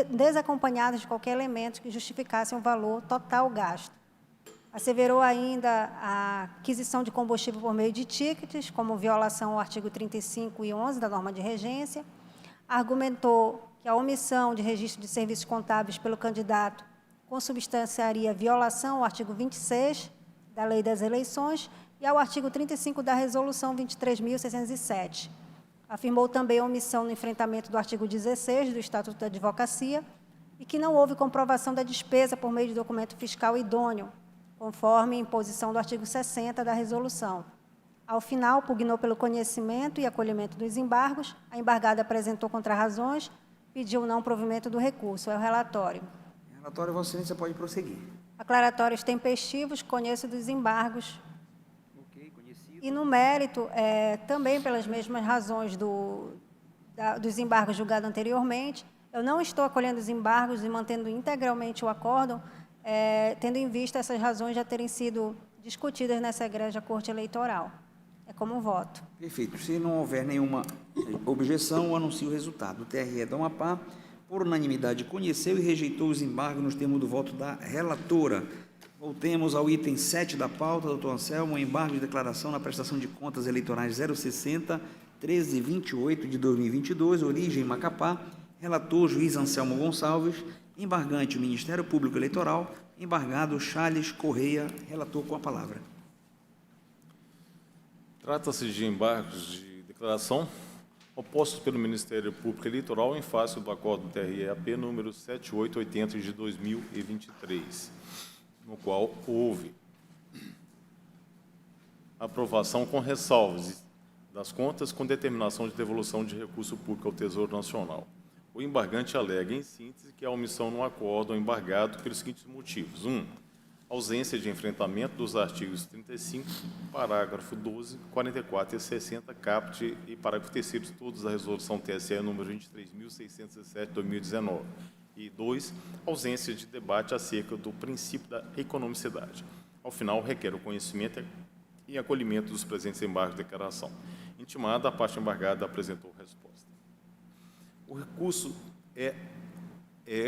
desacompanhadas de qualquer elemento que justificasse um valor total gasto. Asseverou ainda a aquisição de combustível por meio de tickets, como violação ao artigo 35 e 11 da norma de regência. Argumentou que a omissão de registro de serviços contábeis pelo candidato consubstanciaria violação ao artigo 26 da Lei das Eleições e ao artigo 35 da Resolução 23.607. Afirmou também a omissão no enfrentamento do artigo 16 do Estatuto da Advocacia e que não houve comprovação da despesa por meio de documento fiscal idôneo, conforme imposição do artigo 60 da resolução. Ao final, pugnou pelo conhecimento e acolhimento dos embargos, a embargada apresentou contrarrazões, pediu o não provimento do recurso. É o relatório. Relatório, Vossa Excelência pode prosseguir. Aclaratórios tempestivos, conheço dos embargos. Ok, conhecido. E no mérito, também pelas mesmas razões dos embargos julgados anteriormente, eu não estou acolhendo os embargos e mantendo integralmente o acórdão, tendo em vista essas razões já terem sido discutidas nessa egrégia Corte Eleitoral. É como voto. Perfeito. Se não houver nenhuma objeção, eu anuncio o resultado. O TRE do Amapá, por unanimidade, conheceu e rejeitou os embargos nos termos do voto da relatora. Voltemos ao item 7 da pauta, doutor Anselmo, embargo de declaração na prestação de contas eleitorais 060-1328 de 2022, origem Macapá, relator juiz Anselmo Gonçalves, embargante Ministério Público Eleitoral, embargado Charles Correia, relator com a palavra. Trata-se de embargos de declaração opostos pelo Ministério Público Eleitoral em face do acordo TRE-AP número 7880 de 2023, no qual houve aprovação com ressalvas das contas com determinação de devolução de recurso público ao Tesouro Nacional. O embargante alega, em síntese, que a omissão no acordo embargado pelos seguintes motivos. 1. Ausência de enfrentamento dos artigos 35, parágrafo 12, 44 e 60, caput e parágrafo 3º, todos da resolução TSE número 23.607, 2019. E 2. Ausência de debate acerca do princípio da economicidade. Ao final, requer o conhecimento e acolhimento dos presentes embargos de declaração. Intimada, a parte embargada apresentou resposta. O recurso é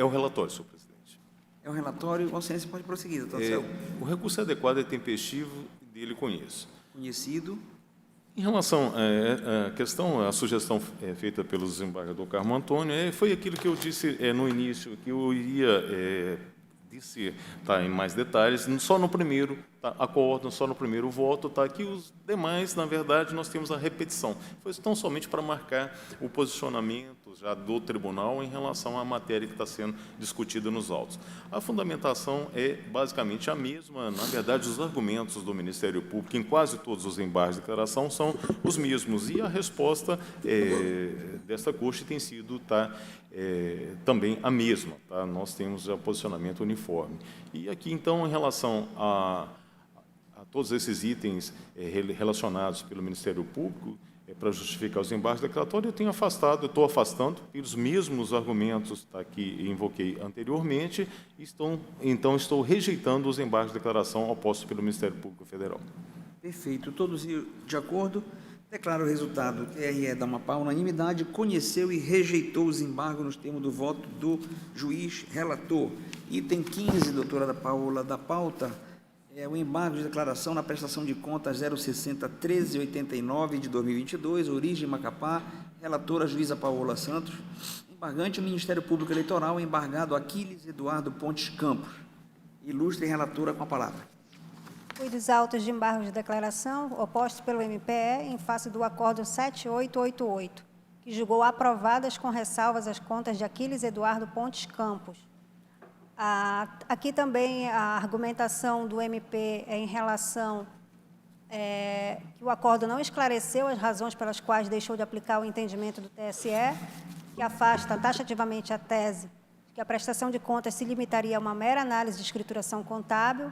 o relatório, senhor presidente. É o relatório, Vossa Excelência pode prosseguir, doutor Anselmo. O recurso é adequado e tempestivo dele conheço. Conhecido. Em relação à questão, a sugestão feita pelo desembargador Carmo Antônio, foi aquilo que eu disse no início, que eu iria dizer em mais detalhes, só no primeiro acordo, só no primeiro voto, que os demais, na verdade, nós temos a repetição. Foi tão somente para marcar o posicionamento já do tribunal em relação à matéria que está sendo discutida nos autos. A fundamentação é basicamente a mesma, na verdade, os argumentos do Ministério Público em quase todos os embargos de declaração são os mesmos, e a resposta desta Corte tem sido também a mesma. Nós temos o posicionamento uniforme. E aqui, então, em relação a todos esses itens relacionados pelo Ministério Público, para justificar os embargos declaratórios, estou afastando pelos mesmos argumentos que invoquei anteriormente, então estou rejeitando os embargos de declaração opostos pelo Ministério Público Federal. Perfeito. Todos de acordo? Declaro o resultado. O TRE da Amapá, unanimidade, conheceu e rejeitou os embargos nos termos do voto do juiz relator. Item 15, doutora Paola, da pauta, o embargo de declaração na prestação de contas 060-1389 de 2022, origem Macapá, relatora juíza Paola Santos, embargante o Ministério Público Eleitoral, embargado Aquiles Eduardo Pontes Campos. Ilustre relatora com a palavra. Fui dos autos de embargo de declaração opostos pelo MPE em face do acordo 7888, que julgou aprovadas com ressalvas as contas de Aquiles Eduardo Pontes Campos. Aqui também a argumentação do MP é em relação que o acordo não esclareceu as razões pelas quais deixou de aplicar o entendimento do TSE, que afasta taxativamente a tese de que a prestação de contas se limitaria a uma mera análise de escrituração contábil,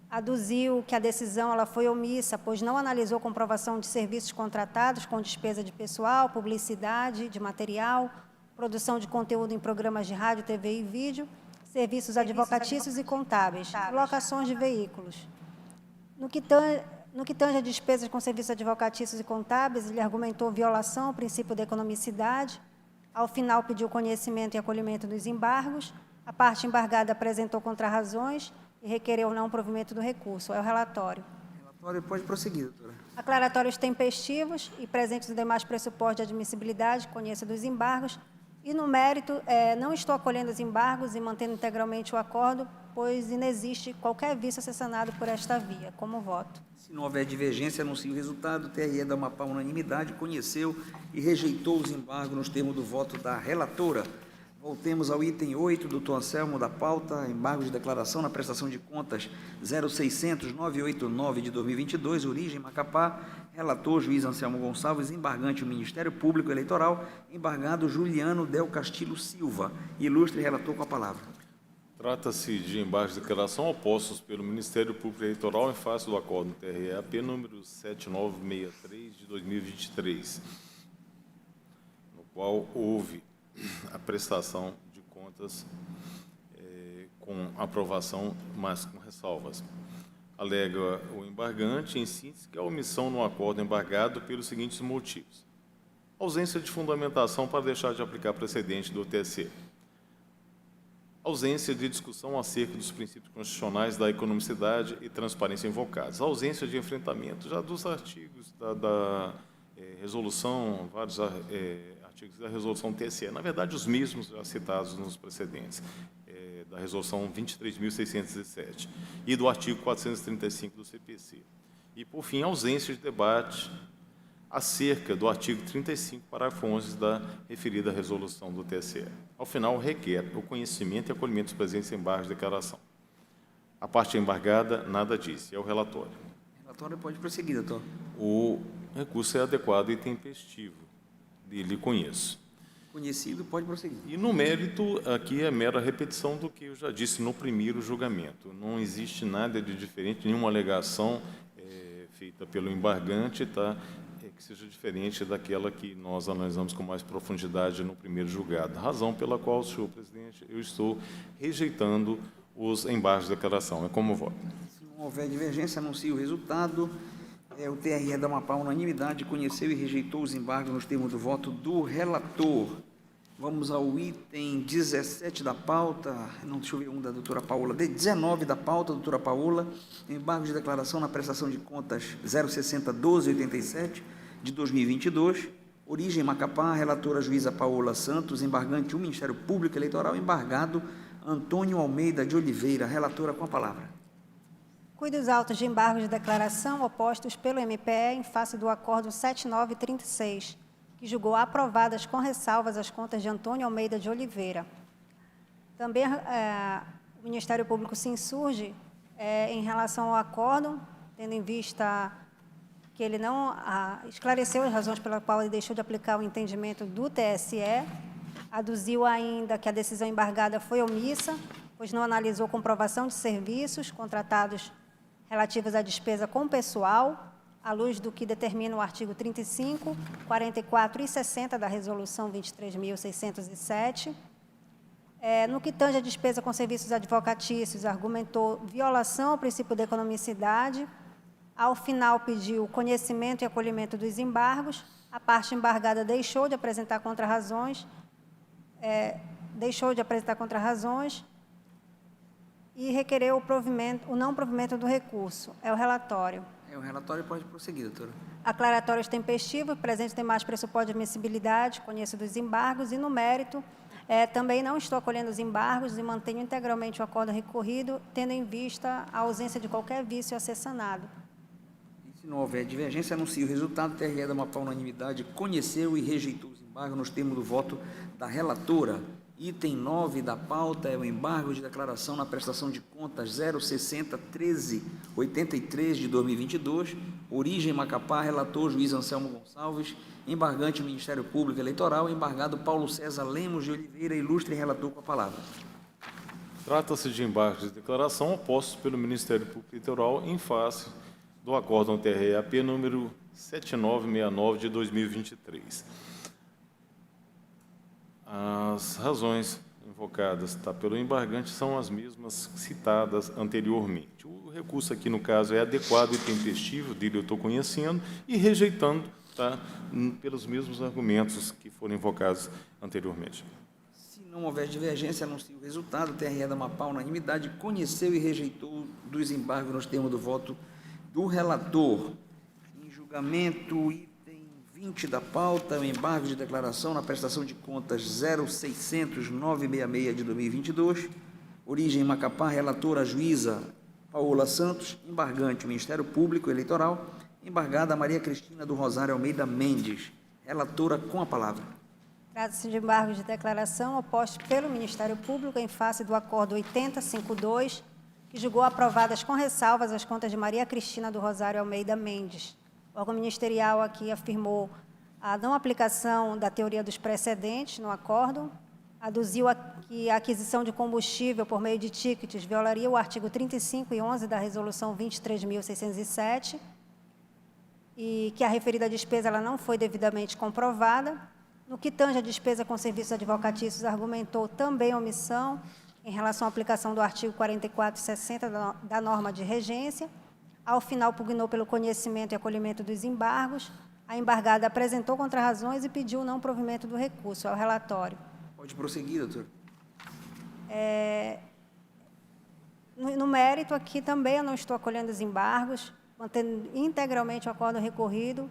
aduziu que a decisão foi omissa, pois não analisou comprovação de serviços contratados com despesa de pessoal, publicidade de material, produção de conteúdo em programas de rádio, TV e vídeo, serviços advocatícios e contábeis, locações de veículos. No que tange a despesas com serviços advocatícios e contábeis, ele argumentou violação ao princípio da economicidade. Ao final, pediu conhecimento e acolhimento dos embargos. A parte embargada apresentou contrarrazões e requereu não provimento do recurso. É o relatório. O relatório pode prosseguir, doutora. Aclaratórios tempestivos e presentes os demais pressupostos de admissibilidade, conheça dos embargos. E, no mérito, não estou acolhendo os embargos e mantendo integralmente o acordo, pois inexiste qualquer vício a ser sanado por esta via. Como voto? Se não houver divergência, anuncio o resultado. O TRE da Amapá, unanimidade, conheceu e rejeitou os embargos nos termos do voto da relatora. Voltemos ao item 8, doutor Anselmo, da pauta, embargo de declaração na prestação de contas 0600-989 de 2022, origem Macapá, relator juiz Anselmo Gonçalves, embargante o Ministério Público Eleitoral, embargado Juliano Del Castillo Silva. Ilustre relator com a palavra. Trata-se de embargos de declaração opostos pelo Ministério Público Eleitoral em face do acordo TRE-AP número 7963 de 2023, no qual houve a prestação de contas com aprovação, mas com ressalvas. Alega o embargante, em síntese, que a omissão no acordo embargado pelos seguintes motivos: ausência de fundamentação para deixar de aplicar precedente do TSE, ausência de discussão acerca dos princípios constitucionais da economicidade e transparência invocados, ausência de enfrentamento já dos artigos da resolução, vários artigos da resolução TSE, na verdade, os mesmos já citados nos precedentes, da resolução 23.617 e do artigo 435 do CPC. E, por fim, ausência de debate acerca do artigo 35, parágrafo 11 da referida resolução do TSE. Ao final, requer o conhecimento e acolhimento dos presentes embargos de declaração. A parte embargada nada disse, é o relatório. O relatório pode prosseguir, doutor. O recurso é adequado e tempestivo, dele conheço. Conhecido, pode prosseguir. E no mérito, aqui é mera repetição do que eu já disse no primeiro julgamento. Não existe nada de diferente, nenhuma alegação feita pelo embargante, que seja diferente daquela que nós analisamos com mais profundidade no primeiro julgado. Razão pela qual, senhor presidente, eu estou rejeitando os embargos de declaração. É como voto. Se não houver divergência, anuncio o resultado. O TRE da Amapá, unanimidade, conheceu e rejeitou os embargos nos termos do voto do relator. Vamos ao item 17 da pauta, não, deixa eu ver um da doutora Paola, 19 da pauta, doutora Paola, embargo de declaração na prestação de contas 060-1287 de 2022, origem Macapá, relatora juíza Paola Santos, embargante o Ministério Público Eleitoral, embargado Antônio Almeida de Oliveira, relatora com a palavra. Cuide os autos de embargo de declaração opostos pelo MPE em face do Acordo 7936, que julgou aprovadas com ressalvas as contas de Antônio Almeida de Oliveira. Também o Ministério Público se insurge em relação ao acordo, tendo em vista que ele não esclareceu as razões pela qual ele deixou de aplicar o entendimento do TSE, aduziu ainda que a decisão embargada foi omissa, pois não analisou comprovação de serviços contratados relativos à despesa com pessoal, à luz do que determina o artigo 35, 44 e 60 da Resolução 23.607. No que tange a despesa com serviços advocatícios, argumentou violação ao princípio da economicidade. Ao final, pediu conhecimento e acolhimento dos embargos. A parte embargada deixou de apresentar contrarrazões, e requereu o não provimento do recurso. É o relatório. O relatório pode prosseguir, doutora. Aclaratórios tempestivos, presente tem mais pressuposto de admissibilidade, conheço dos embargos, e no mérito, também não estou acolhendo os embargos e mantenho integralmente o acordo recorrido, tendo em vista a ausência de qualquer vício a ser sanado. E se não houver divergência, anuncio o resultado. O TRE da Amapá, unanimidade, conheceu e rejeitou os embargos nos termos do voto da relatora. Item 9 da pauta é o embargo de declaração na prestação de contas 060-1383 de 2022, origem Macapá, relator juiz Anselmo Gonçalves, embargante Ministério Público Eleitoral, embargado Paulo César Lemos de Oliveira, ilustre relator com a palavra. Trata-se de embargos de declaração opostos pelo Ministério Público Eleitoral em face do Acórdão TRE-AP número 7969 de 2023. As razões invocadas pelo embargante são as mesmas citadas anteriormente. O recurso aqui, no caso, é adequado e tempestivo, dele eu estou conhecendo, e rejeitando pelos mesmos argumentos que foram invocados anteriormente. Se não houver divergência, anuncio o resultado. O TRE da Amapá, unanimidade, conheceu e rejeitou dos embargos nos termos do voto do relator. Em julgamento, item 20 da pauta, o embargo de declaração na prestação de contas 0600966 de 2022, origem Macapá, relatora juíza Paola Santos, embargante o Ministério Público Eleitoral, embargada Maria Cristina do Rosário Almeida Mendes, relatora com a palavra. Trata-se de embargo de declaração oposto pelo Ministério Público em face do Acordo 8052, que julgou aprovadas com ressalvas as contas de Maria Cristina do Rosário Almeida Mendes. O órgão ministerial aqui afirmou a não aplicação da teoria dos precedentes no acordo, aduziu que a aquisição de combustível por meio de tickets violaria o artigo 35 e 11 da Resolução 23.607 e que a referida despesa ela não foi devidamente comprovada. No que tange a despesa com serviços advocatícios, argumentou também omissão em relação à aplicação do artigo 44 e 60 da norma de regência. Ao final, pugnou pelo conhecimento e acolhimento dos embargos. A embargada apresentou contrarrazões e pediu o não provimento do recurso. É o relatório. Pode prosseguir, doutor. No mérito, aqui também eu não estou acolhendo os embargos, mantendo integralmente o acordo recorrido,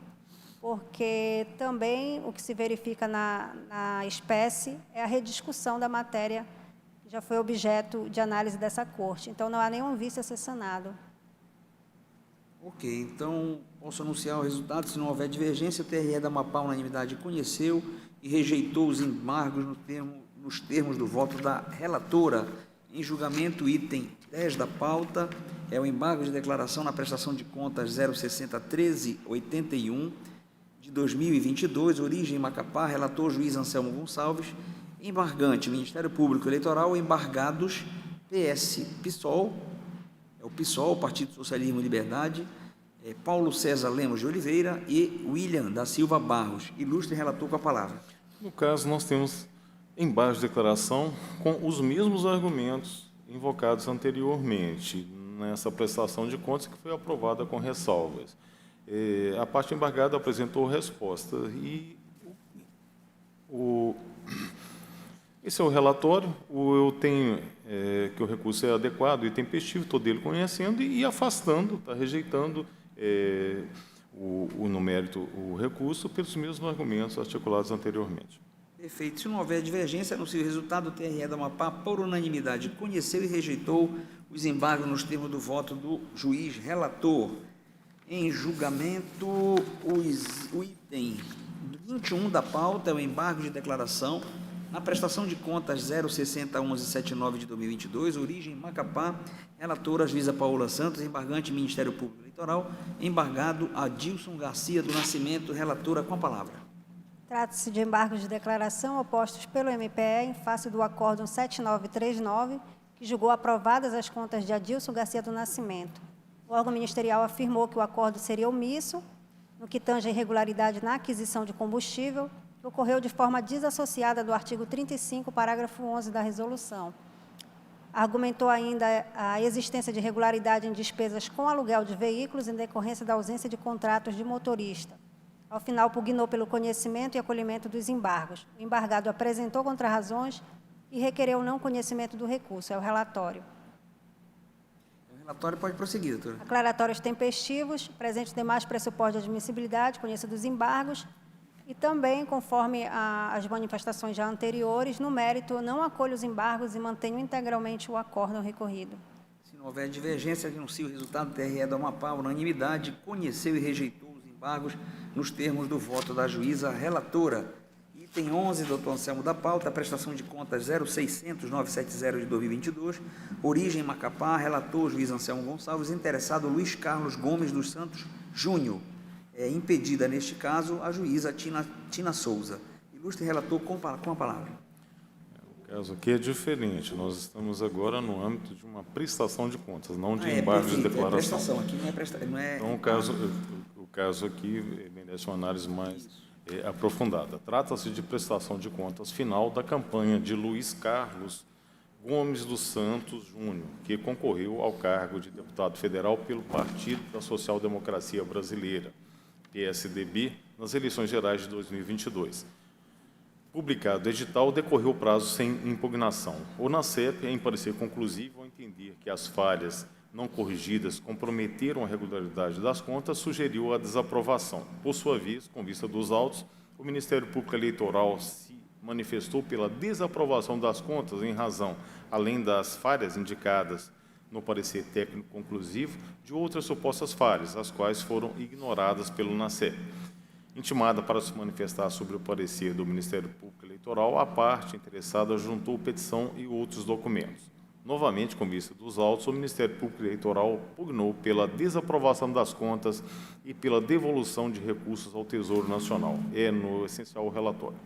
porque também o que se verifica na espécie é a rediscussão da matéria que já foi objeto de análise dessa corte. Então, não há nenhum vício a ser sanado. Ok, então posso anunciar o resultado. Se não houver divergência, o TRE da Amapá, unanimidade, conheceu e rejeitou os embargos nos termos do voto da relatora. Em julgamento, item 10 da pauta é o embargo de declaração na prestação de contas 060-1381 de 2022, origem Macapá, relator juiz Anselmo Gonçalves, embargante Ministério Público Eleitoral, embargados PSOL, é o PSOL, Partido Socialismo e Liberdade, Paulo César Lemos de Oliveira e William da Silva Barros. Ilustre relator com a palavra. No caso, nós temos embargo de declaração com os mesmos argumentos invocados anteriormente nessa prestação de contas que foi aprovada com ressalvas. A parte embargada apresentou resposta e Esse é o relatório. Eu tenho que o recurso é adequado e tempestivo, estou dele conhecendo e afastando, está rejeitando no mérito o recurso pelos mesmos argumentos articulados anteriormente. Perfeito. Se não houver divergência, anuncio o resultado. O TRE do Amapá, por unanimidade, conheceu e rejeitou os embargos nos termos do voto do juiz relator. Em julgamento, o item 21 da pauta é o embargo de declaração na prestação de contas 0601179 de 2022, origem Macapá, relatora juíza Paola Santos, embargante Ministério Público Eleitoral, embargado Adilson Garcia do Nascimento, relatora com a palavra. Trata-se de embargos de declaração opostos pelo MPE em face do Acórdão 7939, que julgou aprovadas as contas de Adilson Garcia do Nascimento. O órgão ministerial afirmou que o acordo seria omisso no que tange a irregularidade na aquisição de combustível, que ocorreu de forma desassociada do artigo 35, parágrafo 11 da resolução. Argumentou ainda a existência de irregularidade em despesas com aluguel de veículos em decorrência da ausência de contratos de motorista. Ao final, pugnou pelo conhecimento e acolhimento dos embargos. O embargado apresentou contrarrazões e requereu o não conhecimento do recurso. É o relatório. O relatório pode prosseguir, doutora. Aclaratórios tempestivos, presentes demais pressupostos de admissibilidade, conhecidos dos embargos, e também, conforme as manifestações já anteriores, no mérito, não acolho os embargos e mantenho integralmente o acórdão recorrido. Se não houver divergência, anuncio o resultado do TRE do Amapá, unanimidade, conheceu e rejeitou os embargos nos termos do voto da juíza relatora. Item 11, doutor Anselmo da pauta, prestação de contas 0600970 de 2022, origem Macapá, relator juiz Anselmo Gonçalves, interessado Luiz Carlos Gomes dos Santos Júnior. Impedida, neste caso, a juíza Tina Souza. Ilustre relator com a palavra. O caso aqui é diferente. Nós estamos agora no âmbito de uma prestação de contas, não de embargo de declaração. Prestação, aqui não é prestação. Então, o caso aqui merece uma análise mais aprofundada. Trata-se de prestação de contas final da campanha de Luiz Carlos Gomes dos Santos Júnior, que concorreu ao cargo de deputado federal pelo Partido da Social Democracia Brasileira, PSDB, nas eleições gerais de 2022. Publicado o edital, decorreu o prazo sem impugnação. O NACEP, em parecer conclusivo, ao entender que as falhas não corrigidas comprometeram a regularidade das contas, sugeriu a desaprovação. Por sua vez, com vista dos autos, o Ministério Público Eleitoral se manifestou pela desaprovação das contas em razão, além das falhas indicadas no parecer técnico conclusivo, de outras supostas falhas, as quais foram ignoradas pelo NACEP. Intimada para se manifestar sobre o parecer do Ministério Público Eleitoral, a parte interessada juntou petição e outros documentos. Novamente, com vista dos autos, o Ministério Público Eleitoral pugnou pela desaprovação das contas e pela devolução de recursos ao Tesouro Nacional. É, no essencial, o relatório.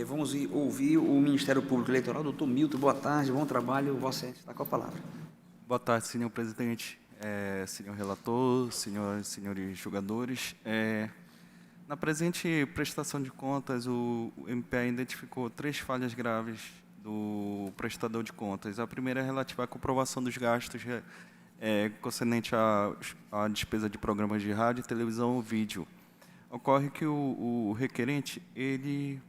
Vamos ouvir o Ministério Público Eleitoral. Doutor Milton, boa tarde, bom trabalho. Vossa Excelência está com a palavra. Boa tarde, senhor presidente, senhor relator, senhores julgadores. Na presente prestação de contas, o MPE identificou 3 falhas graves do prestador de contas. A primeira é relativa à comprovação dos gastos concernente à despesa de programas de rádio, televisão ou vídeo. Ocorre que o requerente, ele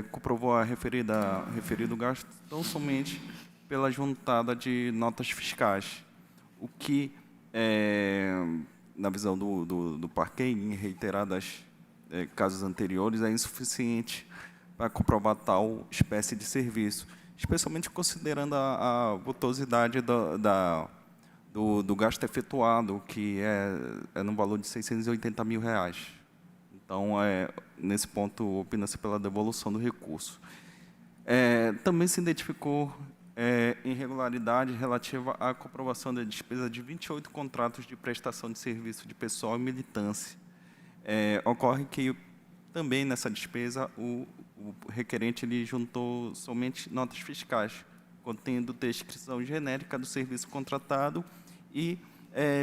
comprovou referido gasto tão somente pela juntada de notas fiscais, o que, na visão do parquet, em reiteradas casos anteriores, é insuficiente para comprovar tal espécie de serviço, especialmente considerando a vultosidade do gasto efetuado, que é no valor de R$680 mil. Então, nesse ponto, opina-se pela devolução do recurso. Também se identificou irregularidade relativa à comprovação da despesa de 28 contratos de prestação de serviço de pessoal e militância. Ocorre que, também nessa despesa, o requerente ele juntou somente notas fiscais, contendo descrição genérica do serviço contratado e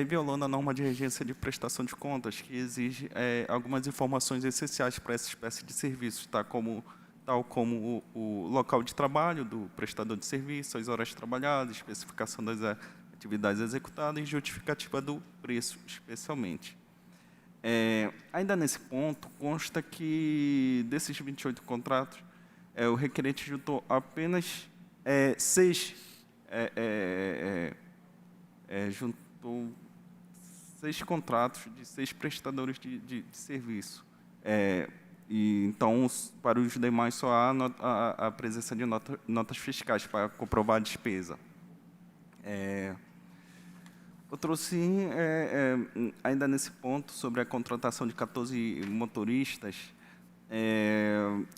violando a norma de regência de prestação de contas, que exige algumas informações essenciais para essa espécie de serviço, tal como o local de trabalho do prestador de serviço, as horas trabalhadas, especificação das atividades executadas e justificativa do preço, especialmente. Ainda nesse ponto, consta que, desses 28 contratos, o requerente juntou apenas 6 contratos de 6 prestadores de serviço. E, então, para os demais, só há a presença de notas fiscais para comprovar a despesa. Eu trouxe, ainda nesse ponto, sobre a contratação de 14 motoristas,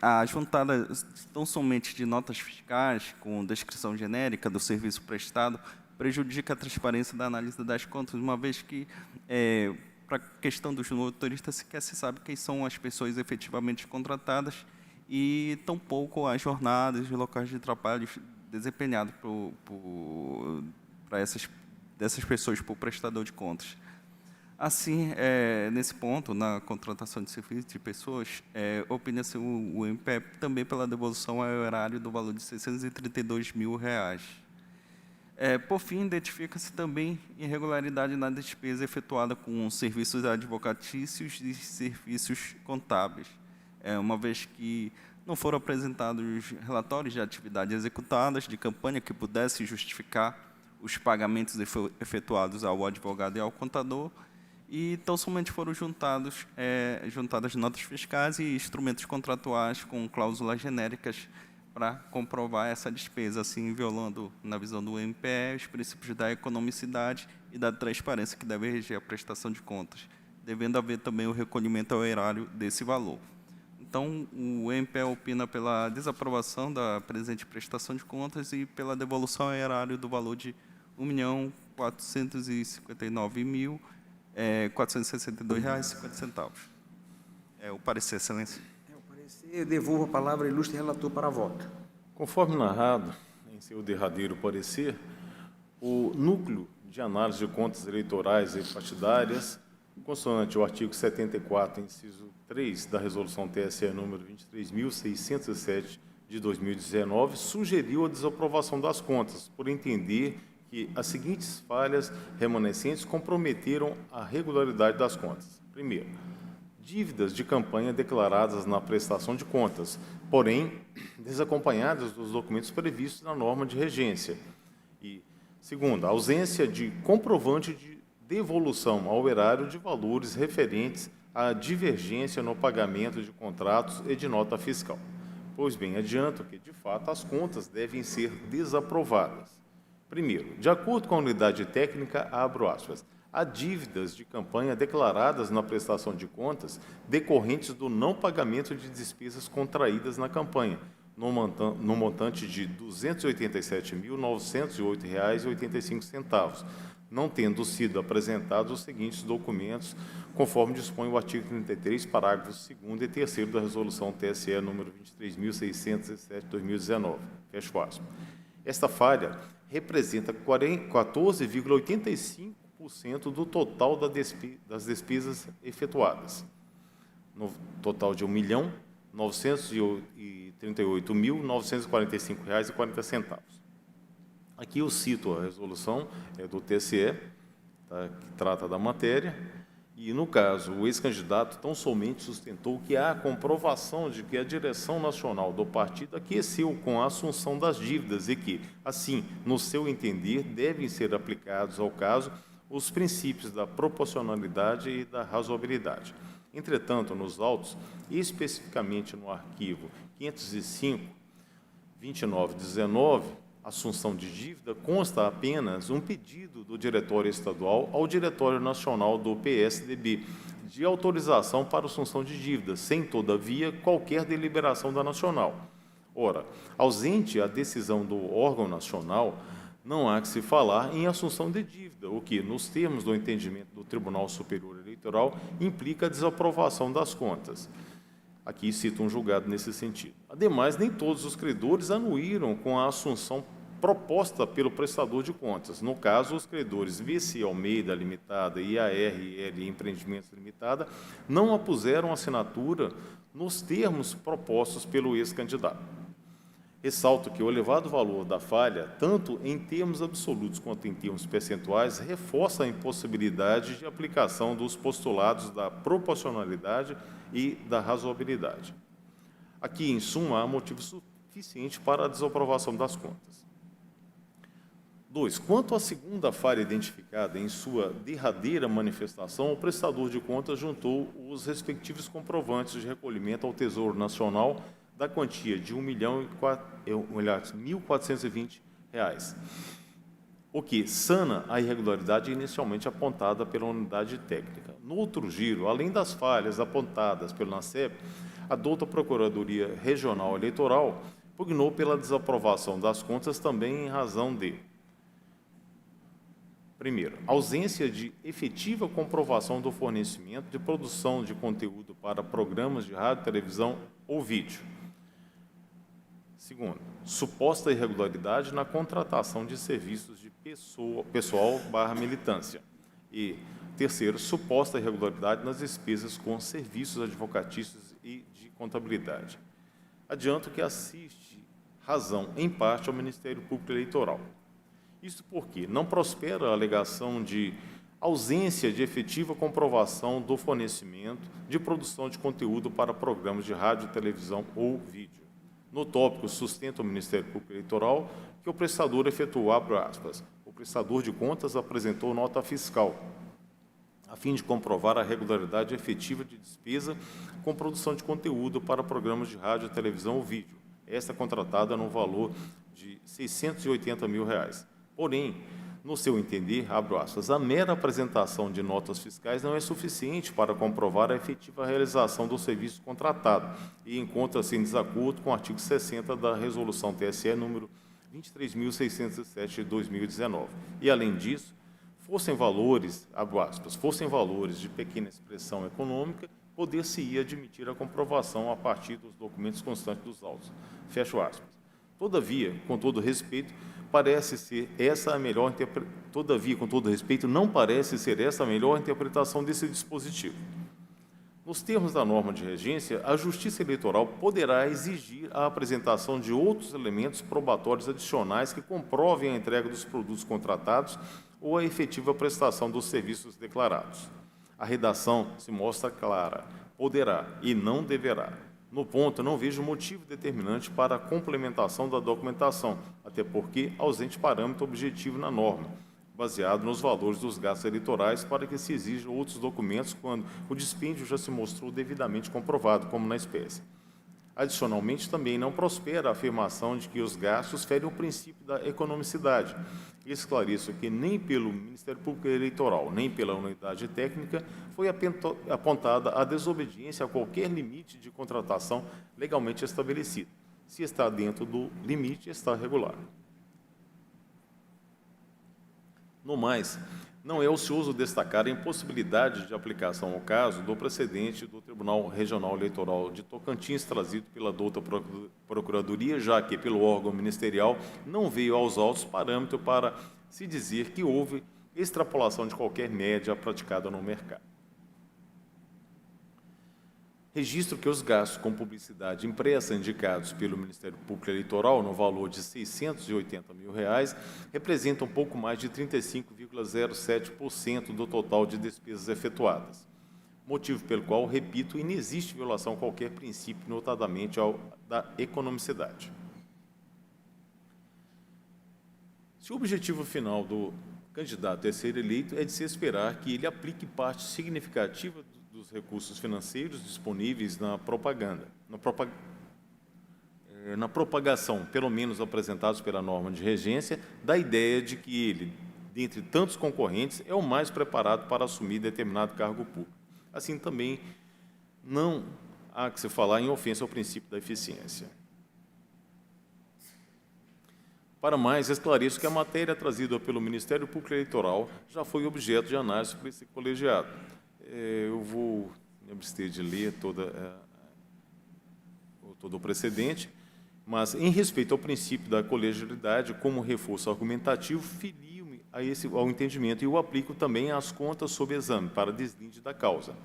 a juntada tão somente de notas fiscais, com descrição genérica do serviço prestado, prejudica a transparência da análise das contas, uma vez que, para a questão dos motoristas, sequer se sabe quem são as pessoas efetivamente contratadas e tampouco as jornadas e locais de trabalho desempenhados para dessas pessoas por prestador de contas. Assim, nesse ponto, na contratação de serviços de pessoas, opina-se o MPE também pela devolução ao erário do valor de R$ 632 mil. Por fim, identifica-se também irregularidade na despesa efetuada com serviços advocatícios e serviços contábeis, uma vez que não foram apresentados relatórios de atividades executadas de campanha que pudessem justificar os pagamentos efetuados ao advogado e ao contador, e tão somente foram juntadas notas fiscais e instrumentos contratuais com cláusulas genéricas para comprovar essa despesa, assim violando, na visão do MPE, os princípios da economicidade e da transparência que devem reger a prestação de contas, devendo haver também o recolhimento ao erário desse valor. Então, o MPE opina pela desaprovação da presente prestação de contas e pela devolução ao erário do valor de R$ 1.459.462,50. O parecer, excelência. Eu devolvo a palavra ao ilustre relator para a voto. Conforme narrado em seu derradeiro parecer, o Núcleo de Análise de Contas Eleitorais e Partidárias, consoante o artigo 74, inciso 3 da Resolução TSE número 23.607 de 2019, sugeriu a desaprovação das contas, por entender que as seguintes falhas remanescentes comprometeram a regularidade das contas. Primeiro, dívidas de campanha declaradas na prestação de contas, porém desacompanhadas dos documentos previstos na norma de regência. E, segundo, a ausência de comprovante de devolução ao erário de valores referentes à divergência no pagamento de contratos e de nota fiscal. Pois bem, adianto que, de fato, as contas devem ser desaprovadas. Primeiro, de acordo com a unidade técnica, abro aspas, há dívidas de campanha declaradas na prestação de contas decorrentes do não pagamento de despesas contraídas na campanha, no montante de R$ 287.908,85, não tendo sido apresentados os seguintes documentos, conforme dispõe o artigo 33, parágrafos 2º e 3º da Resolução TSE número 23.607 de 2019. Fecho aspas. Esta falha representa 14,85% do total das despesas efetuadas, no total de R$ 1.938.945,40. Aqui eu cito a resolução do TSE, tá, que trata da matéria, e, no caso, o ex-candidato tão somente sustentou que há comprovação de que a direção nacional do partido aqueceu com a assunção das dívidas e que, assim, no seu entender, devem ser aplicados ao caso os princípios da proporcionalidade e da razoabilidade. Entretanto, nos autos, especificamente no arquivo 505/2919, assunção de dívida, consta apenas um pedido do Diretório Estadual ao Diretório Nacional do PSDB de autorização para assunção de dívida, sem, todavia, qualquer deliberação da Nacional. Ora, ausente a decisão do órgão nacional, não há que se falar em assunção de dívida, o que, nos termos do entendimento do Tribunal Superior Eleitoral, implica a desaprovação das contas. Aqui cito um julgado nesse sentido. Ademais, nem todos os credores anuíram com a assunção proposta pelo prestador de contas. No caso, os credores VC Almeida Limitada e ARL Empreendimentos Limitada não apuseram assinatura nos termos propostos pelo ex-candidato. Ressalto que o elevado valor da falha, tanto em termos absolutos quanto em termos percentuais, reforça a impossibilidade de aplicação dos postulados da proporcionalidade e da razoabilidade. Aqui, em suma, há motivo suficiente para a desaprovação das contas. 2. Quanto à segunda falha identificada em sua derradeira manifestação, o prestador de contas juntou os respectivos comprovantes de recolhimento ao Tesouro Nacional da quantia de R$ 1.420, o que sana a irregularidade inicialmente apontada pela unidade técnica. No outro giro, além das falhas apontadas pelo NACEP, a douta Procuradoria Regional Eleitoral pugnou pela desaprovação das contas também em razão de: primeiro, ausência de efetiva comprovação do fornecimento de produção de conteúdo para programas de rádio, televisão ou vídeo. Segundo, suposta irregularidade na contratação de serviços de pessoal/militância. E terceiro, suposta irregularidade nas despesas com serviços advocatícios e de contabilidade. Adianto que assiste razão, em parte, ao Ministério Público Eleitoral. Isso porque não prospera a alegação de ausência de efetiva comprovação do fornecimento de produção de conteúdo para programas de rádio, televisão ou vídeo. No tópico, sustenta o Ministério Público Eleitoral que o prestador efetuou, abre aspas, o prestador de contas apresentou nota fiscal, a fim de comprovar a regularidade efetiva de despesa com produção de conteúdo para programas de rádio, televisão ou vídeo, esta contratada no valor de R$ 680 mil. Porém, no seu entender, abre aspas, a mera apresentação de notas fiscais não é suficiente para comprovar a efetiva realização do serviço contratado e encontra-se em desacordo com o artigo 60 da Resolução TSE número 23.607 de 2019. E, além disso, fossem valores, abre aspas, fossem valores de pequena expressão econômica, poder-se-ia admitir a comprovação a partir dos documentos constantes dos autos. Fecho aspas. Todavia, com todo respeito, parece ser essa a melhor Todavia, com todo respeito, não parece ser essa a melhor interpretação desse dispositivo. Nos termos da norma de regência, a Justiça Eleitoral poderá exigir a apresentação de outros elementos probatórios adicionais que comprovem a entrega dos produtos contratados ou a efetiva prestação dos serviços declarados. A redação se mostra clara, poderá e não deverá. No ponto, não vejo motivo determinante para a complementação da documentação, até porque ausente parâmetro objetivo na norma, baseado nos valores dos gastos eleitorais, para que se exijam outros documentos quando o dispêndio já se mostrou devidamente comprovado, como na espécie. Adicionalmente, também não prospera a afirmação de que os gastos ferem o princípio da economicidade. Esclareço que nem pelo Ministério Público Eleitoral, nem pela unidade técnica, foi apontada a desobediência a qualquer limite de contratação legalmente estabelecido. Se está dentro do limite, está regular. No mais, não é ocioso destacar a impossibilidade de aplicação ao caso do precedente do Tribunal Regional Eleitoral de Tocantins, trazido pela douta Procuradoria, já que, pelo órgão ministerial, não veio aos autos parâmetro para se dizer que houve extrapolação de qualquer média praticada no mercado. Registro que os gastos com publicidade impressa indicados pelo Ministério Público Eleitoral, no valor de R$ 680 mil, representam pouco mais de 35,07% do total de despesas efetuadas. Motivo pelo qual, repito, inexiste violação a qualquer princípio, notadamente ao da economicidade. Se o objetivo final do candidato a ser eleito é de se esperar que ele aplique parte significativa dos recursos financeiros disponíveis na propagação, pelo menos apresentados pela norma de regência, da ideia de que ele, dentre tantos concorrentes, é o mais preparado para assumir determinado cargo público. Assim, também não há que se falar em ofensa ao princípio da eficiência. Para mais, esclareço que a matéria trazida pelo Ministério Público Eleitoral já foi objeto de análise por esse colegiado. Eu vou me abster de ler todo o precedente, mas, em respeito ao princípio da colegialidade, como reforço argumentativo, filio-me ao entendimento e o aplico também às contas sob exame, para deslinde da causa.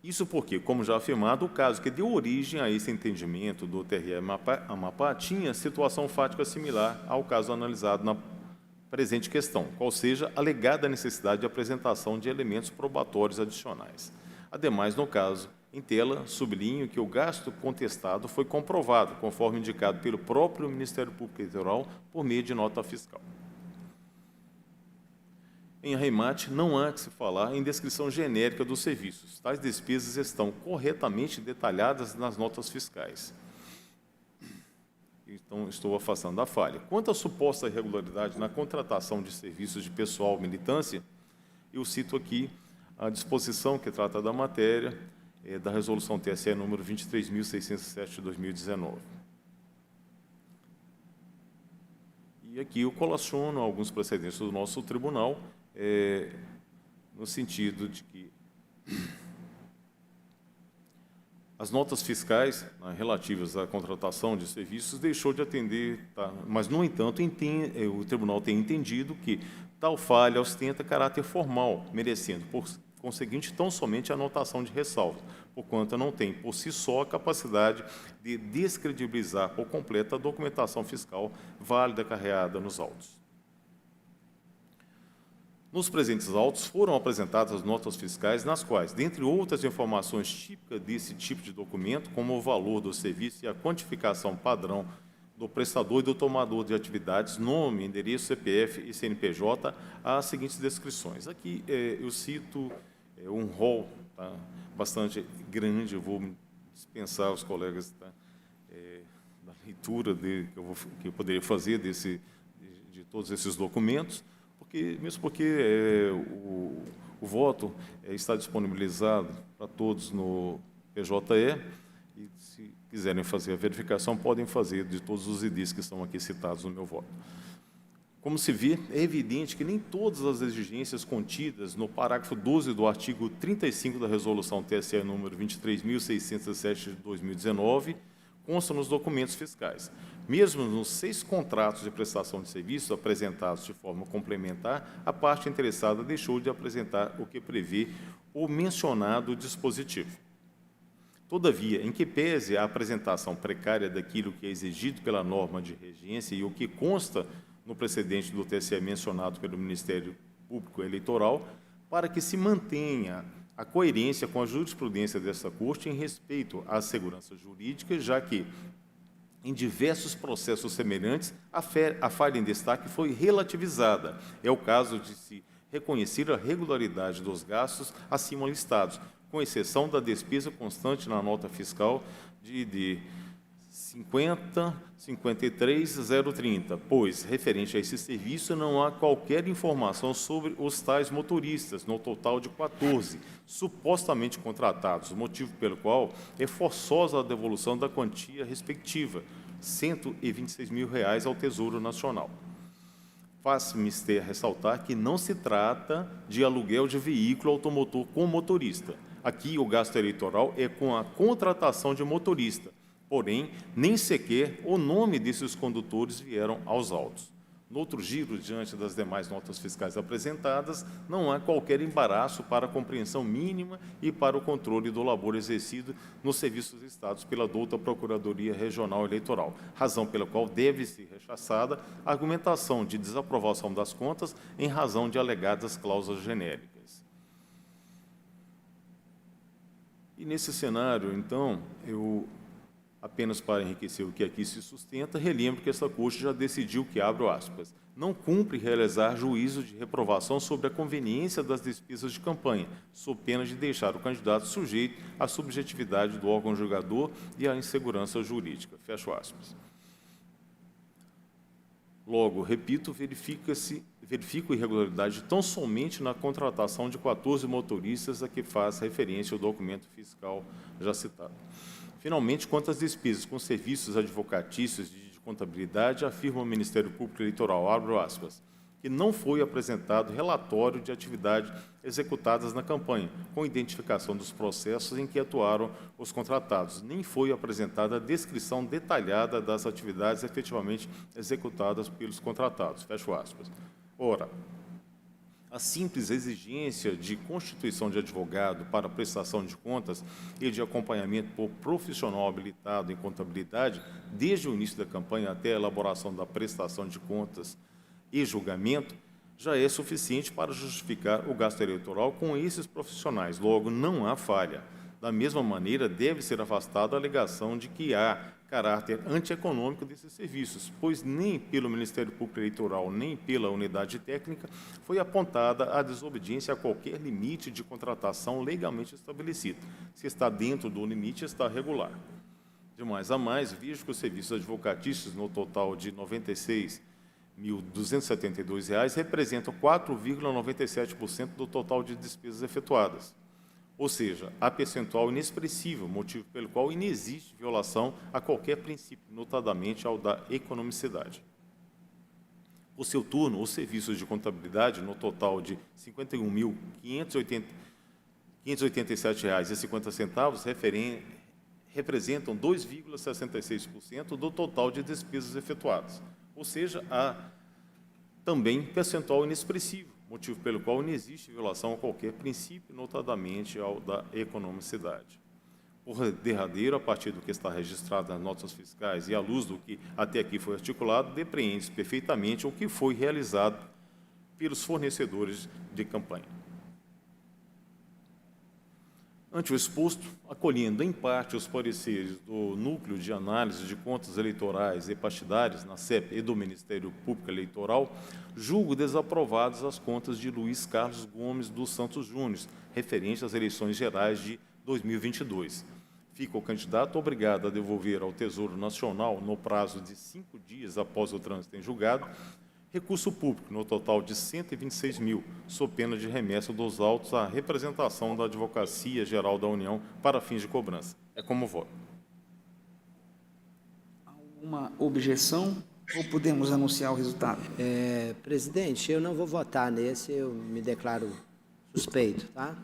Isso porque, como já afirmado, o caso que deu origem a esse entendimento do TRE Amapá tinha situação fática similar ao caso analisado na presente questão, qual seja alegada necessidade de apresentação de elementos probatórios adicionais. Ademais, no caso Em tela, sublinho que o gasto contestado foi comprovado, conforme indicado pelo próprio Ministério Público Eleitoral, por meio de nota fiscal. Em arremate, não há que se falar em descrição genérica dos serviços. Tais despesas estão corretamente detalhadas nas notas fiscais. Então, estou afastando a falha. Quanto à suposta irregularidade na contratação de serviços de pessoal militância, eu cito aqui a disposição que trata da matéria da Resolução TSE número 23.607 de 2019. E aqui eu colaciono alguns precedentes do nosso tribunal, no sentido de que as notas fiscais relativas à contratação de serviços deixou de atender, mas, no entanto, o tribunal tem entendido que tal falha ostenta caráter formal, merecendo, por conseguinte, tão somente a anotação de ressalva, porquanto não tem, por si só, a capacidade de descredibilizar por completo a documentação fiscal válida acarreada nos autos. Nos presentes autos foram apresentadas as notas fiscais nas quais, dentre outras informações típicas desse tipo de documento, como o valor do serviço e a quantificação padrão do prestador e do tomador de atividades, nome, endereço, CPF e CNPJ, há as seguintes descrições. Aqui eu cito um rol bastante grande, eu vou dispensar os colegas da leitura que eu poderia fazer de todos esses documentos, mesmo porque o voto está disponibilizado para todos no PJE, e se quiserem fazer a verificação, podem fazer de todos os IDs que estão aqui citados no meu voto. Como se vê, é evidente que nem todas as exigências contidas no parágrafo 12 do artigo 35 da Resolução TSE número 23.607 de 2019 constam nos documentos fiscais. Mesmo nos 6 contratos de prestação de serviço apresentados de forma complementar, a parte interessada deixou de apresentar o que prevê o mencionado dispositivo. Todavia, em que pese a apresentação precária daquilo que é exigido pela norma de regência e o que consta no precedente do TSE mencionado pelo Ministério Público Eleitoral, para que se mantenha a coerência com a jurisprudência desta Corte em respeito à segurança jurídica, já que, em diversos processos semelhantes, a falha em destaque foi relativizada. É o caso de se reconhecer a regularidade dos gastos acima listados, com exceção da despesa constante na nota fiscal de 50.53.030, pois, referente a esse serviço, não há qualquer informação sobre os tais motoristas, no total de 14, supostamente contratados, motivo pelo qual é forçosa a devolução da quantia respectiva, R$ 126 mil ao Tesouro Nacional. Faz-me ressaltar que não se trata de aluguel de veículo automotor com motorista. Aqui, o gasto eleitoral é com a contratação de motorista, porém, nem sequer o nome desses condutores vieram aos autos. No outro giro, diante das demais notas fiscais apresentadas, não há qualquer embaraço para a compreensão mínima e para o controle do labor exercido nos serviços estados pela douta Procuradoria Regional Eleitoral, razão pela qual deve ser rechaçada a argumentação de desaprovação das contas em razão de alegadas cláusulas genéricas. E nesse cenário, então, apenas para enriquecer o que aqui se sustenta, relembro que essa Corte já decidiu que, abro aspas, não cumpre realizar juízo de reprovação sobre a conveniência das despesas de campanha, sob pena de deixar o candidato sujeito à subjetividade do órgão julgador e à insegurança jurídica. Fecho aspas. Logo, repito, verifico irregularidade tão somente na contratação de 14 motoristas a que faz referência o documento fiscal já citado. Finalmente, quanto às despesas com serviços advocatícios de contabilidade, afirma o Ministério Público Eleitoral, abro aspas, que não foi apresentado relatório de atividades executadas na campanha, com identificação dos processos em que atuaram os contratados, nem foi apresentada a descrição detalhada das atividades efetivamente executadas pelos contratados. Fecho aspas. Ora, a simples exigência de constituição de advogado para prestação de contas e de acompanhamento por profissional habilitado em contabilidade, desde o início da campanha até a elaboração da prestação de contas e julgamento, já é suficiente para justificar o gasto eleitoral com esses profissionais. Logo, não há falha. Da mesma maneira, deve ser afastada a alegação de que há caráter antieconômico desses serviços, pois nem pelo Ministério Público Eleitoral, nem pela unidade técnica foi apontada a desobediência a qualquer limite de contratação legalmente estabelecido. Se está dentro do limite, está regular. De mais a mais, vejo que os serviços advocatícios, no total de R$ 96.272, representam 4,97% do total de despesas efetuadas. Ou seja, há percentual inexpressivo, motivo pelo qual inexiste violação a qualquer princípio, notadamente ao da economicidade. Por seu turno, os serviços de contabilidade, no total de R$ 51.587,50, representam 2,66% do total de despesas efetuadas. Ou seja, há também percentual inexpressivo, motivo pelo qual não existe violação a qualquer princípio, notadamente ao da economicidade. Por derradeiro, a partir do que está registrado nas notas fiscais e à luz do que até aqui foi articulado, depreende-se perfeitamente o que foi realizado pelos fornecedores de campanha. Ante o exposto, acolhendo em parte os pareceres do Núcleo de Análise de Contas Eleitorais e Partidárias, na CEP, e do Ministério Público Eleitoral, julgo desaprovadas as contas de Luiz Carlos Gomes dos Santos Júnior, referente às eleições gerais de 2022. Fica o candidato obrigado a devolver ao Tesouro Nacional, no prazo de 5 dias após o trânsito em julgado, recurso público, no total de R$ 126.000, sob pena de remessa dos autos à representação da Advocacia Geral da União para fins de cobrança. É como voto. Alguma objeção ou podemos anunciar o resultado? Presidente, eu não vou votar nesse, eu me declaro suspeito, tá?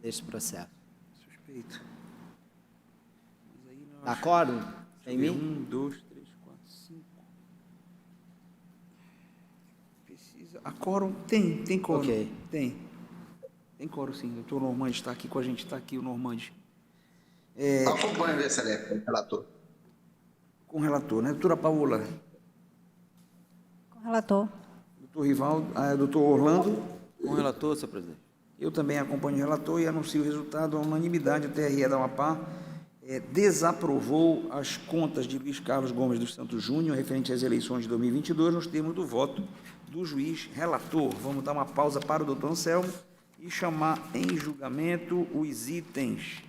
Nesse processo. Suspeito. Dá quórum? Tem mim? 1, 2, 3, 4, 5. A quórum tem quórum. Ok. Tem quórum, sim. O doutor Normandi está aqui com a gente, está aqui o Normandi. Acompanhe, excelente, relator. Com o relator, né? Doutora Paola. Com o relator. Doutor Rivaldo, doutor Orlando. Com o relator, senhor presidente. Eu também acompanho o relator e anuncio o resultado. A unanimidade, o TRE da Amapá desaprovou as contas de Luiz Carlos Gomes dos Santos Júnior, referente às eleições de 2022, nos termos do voto do juiz relator. Vamos dar uma pausa para o doutor Anselmo e chamar em julgamento os itens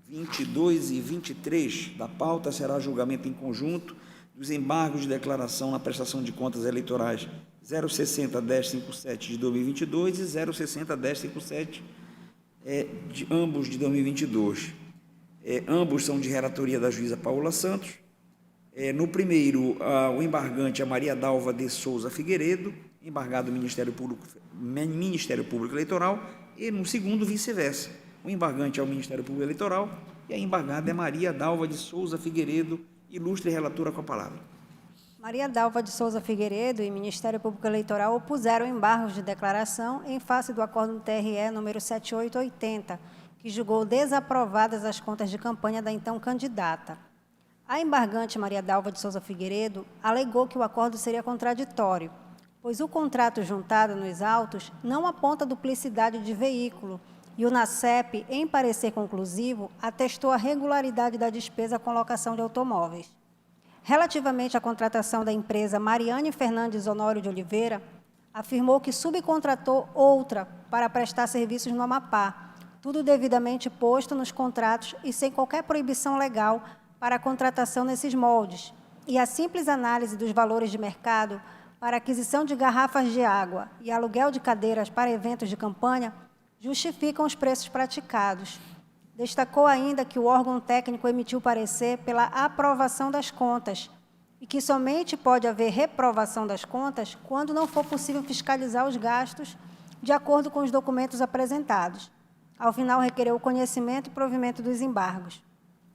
22 e 23 da pauta. Será julgamento em conjunto dos embargos de declaração na prestação de contas eleitorais 060-1057 de 2022 e 060-1057, de ambos de 2022. Ambos são de relatoria da juíza Paola Santos. No primeiro, o embargante é Maria Dalva de Souza Figueiredo, embargado do Ministério Público Eleitoral, e no segundo, vice-versa. O embargante é o Ministério Público Eleitoral e a embargada é Maria Dalva de Souza Figueiredo. Ilustre relatora com a palavra. Maria Dalva de Souza Figueiredo e Ministério Público Eleitoral opuseram embargos de declaração em face do acordo do TRE número 7880, que julgou desaprovadas as contas de campanha da então candidata. A embargante Maria Dalva de Souza Figueiredo alegou que o acordo seria contraditório, pois o contrato juntado nos autos não aponta duplicidade de veículo e o NACEP, em parecer conclusivo, atestou a regularidade da despesa com locação de automóveis. Relativamente à contratação da empresa Mariane Fernandes Honório de Oliveira, afirmou que subcontratou outra para prestar serviços no Amapá, tudo devidamente posto nos contratos e sem qualquer proibição legal para a contratação nesses moldes, e a simples análise dos valores de mercado para aquisição de garrafas de água e aluguel de cadeiras para eventos de campanha justificam os preços praticados. Destacou ainda que o órgão técnico emitiu parecer pela aprovação das contas e que somente pode haver reprovação das contas quando não for possível fiscalizar os gastos de acordo com os documentos apresentados. Ao final, requereu o conhecimento e provimento dos embargos.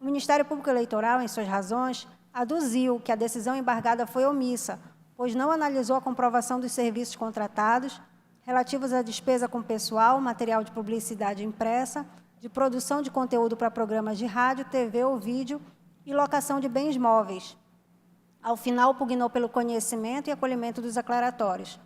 O Ministério Público Eleitoral, em suas razões, aduziu que a decisão embargada foi omissa, pois não analisou a comprovação dos serviços contratados relativos à despesa com pessoal, material de publicidade impressa, de produção de conteúdo para programas de rádio, TV ou vídeo e locação de bens móveis. Ao final, pugnou pelo conhecimento e acolhimento dos aclaratórios.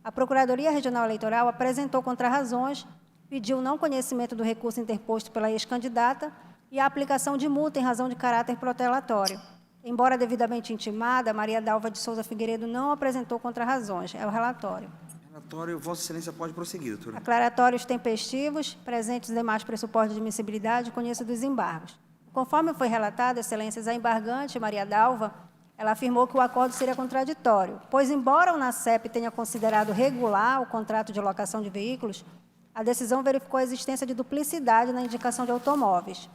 A Procuradoria Regional Eleitoral apresentou contrarrazões pediu não conhecimento do recurso interposto pela ex-candidata e a aplicação de multa em razão de caráter protelatório. Embora devidamente intimada, Maria Dalva de Souza Figueiredo não apresentou contrarrazões. É o relatório. Relatório, Vossa Excelência pode prosseguir, doutora. Aclaratórios tempestivos, presentes os demais pressupostos de admissibilidade, conheço dos embargos. Conforme foi relatado, Excelências, a embargante, Maria Dalva, ela afirmou que o acordo seria contraditório, pois, embora o NACEP tenha considerado regular o contrato de locação de veículos, a decisão verificou a existência de duplicidade na indicação de automóveis.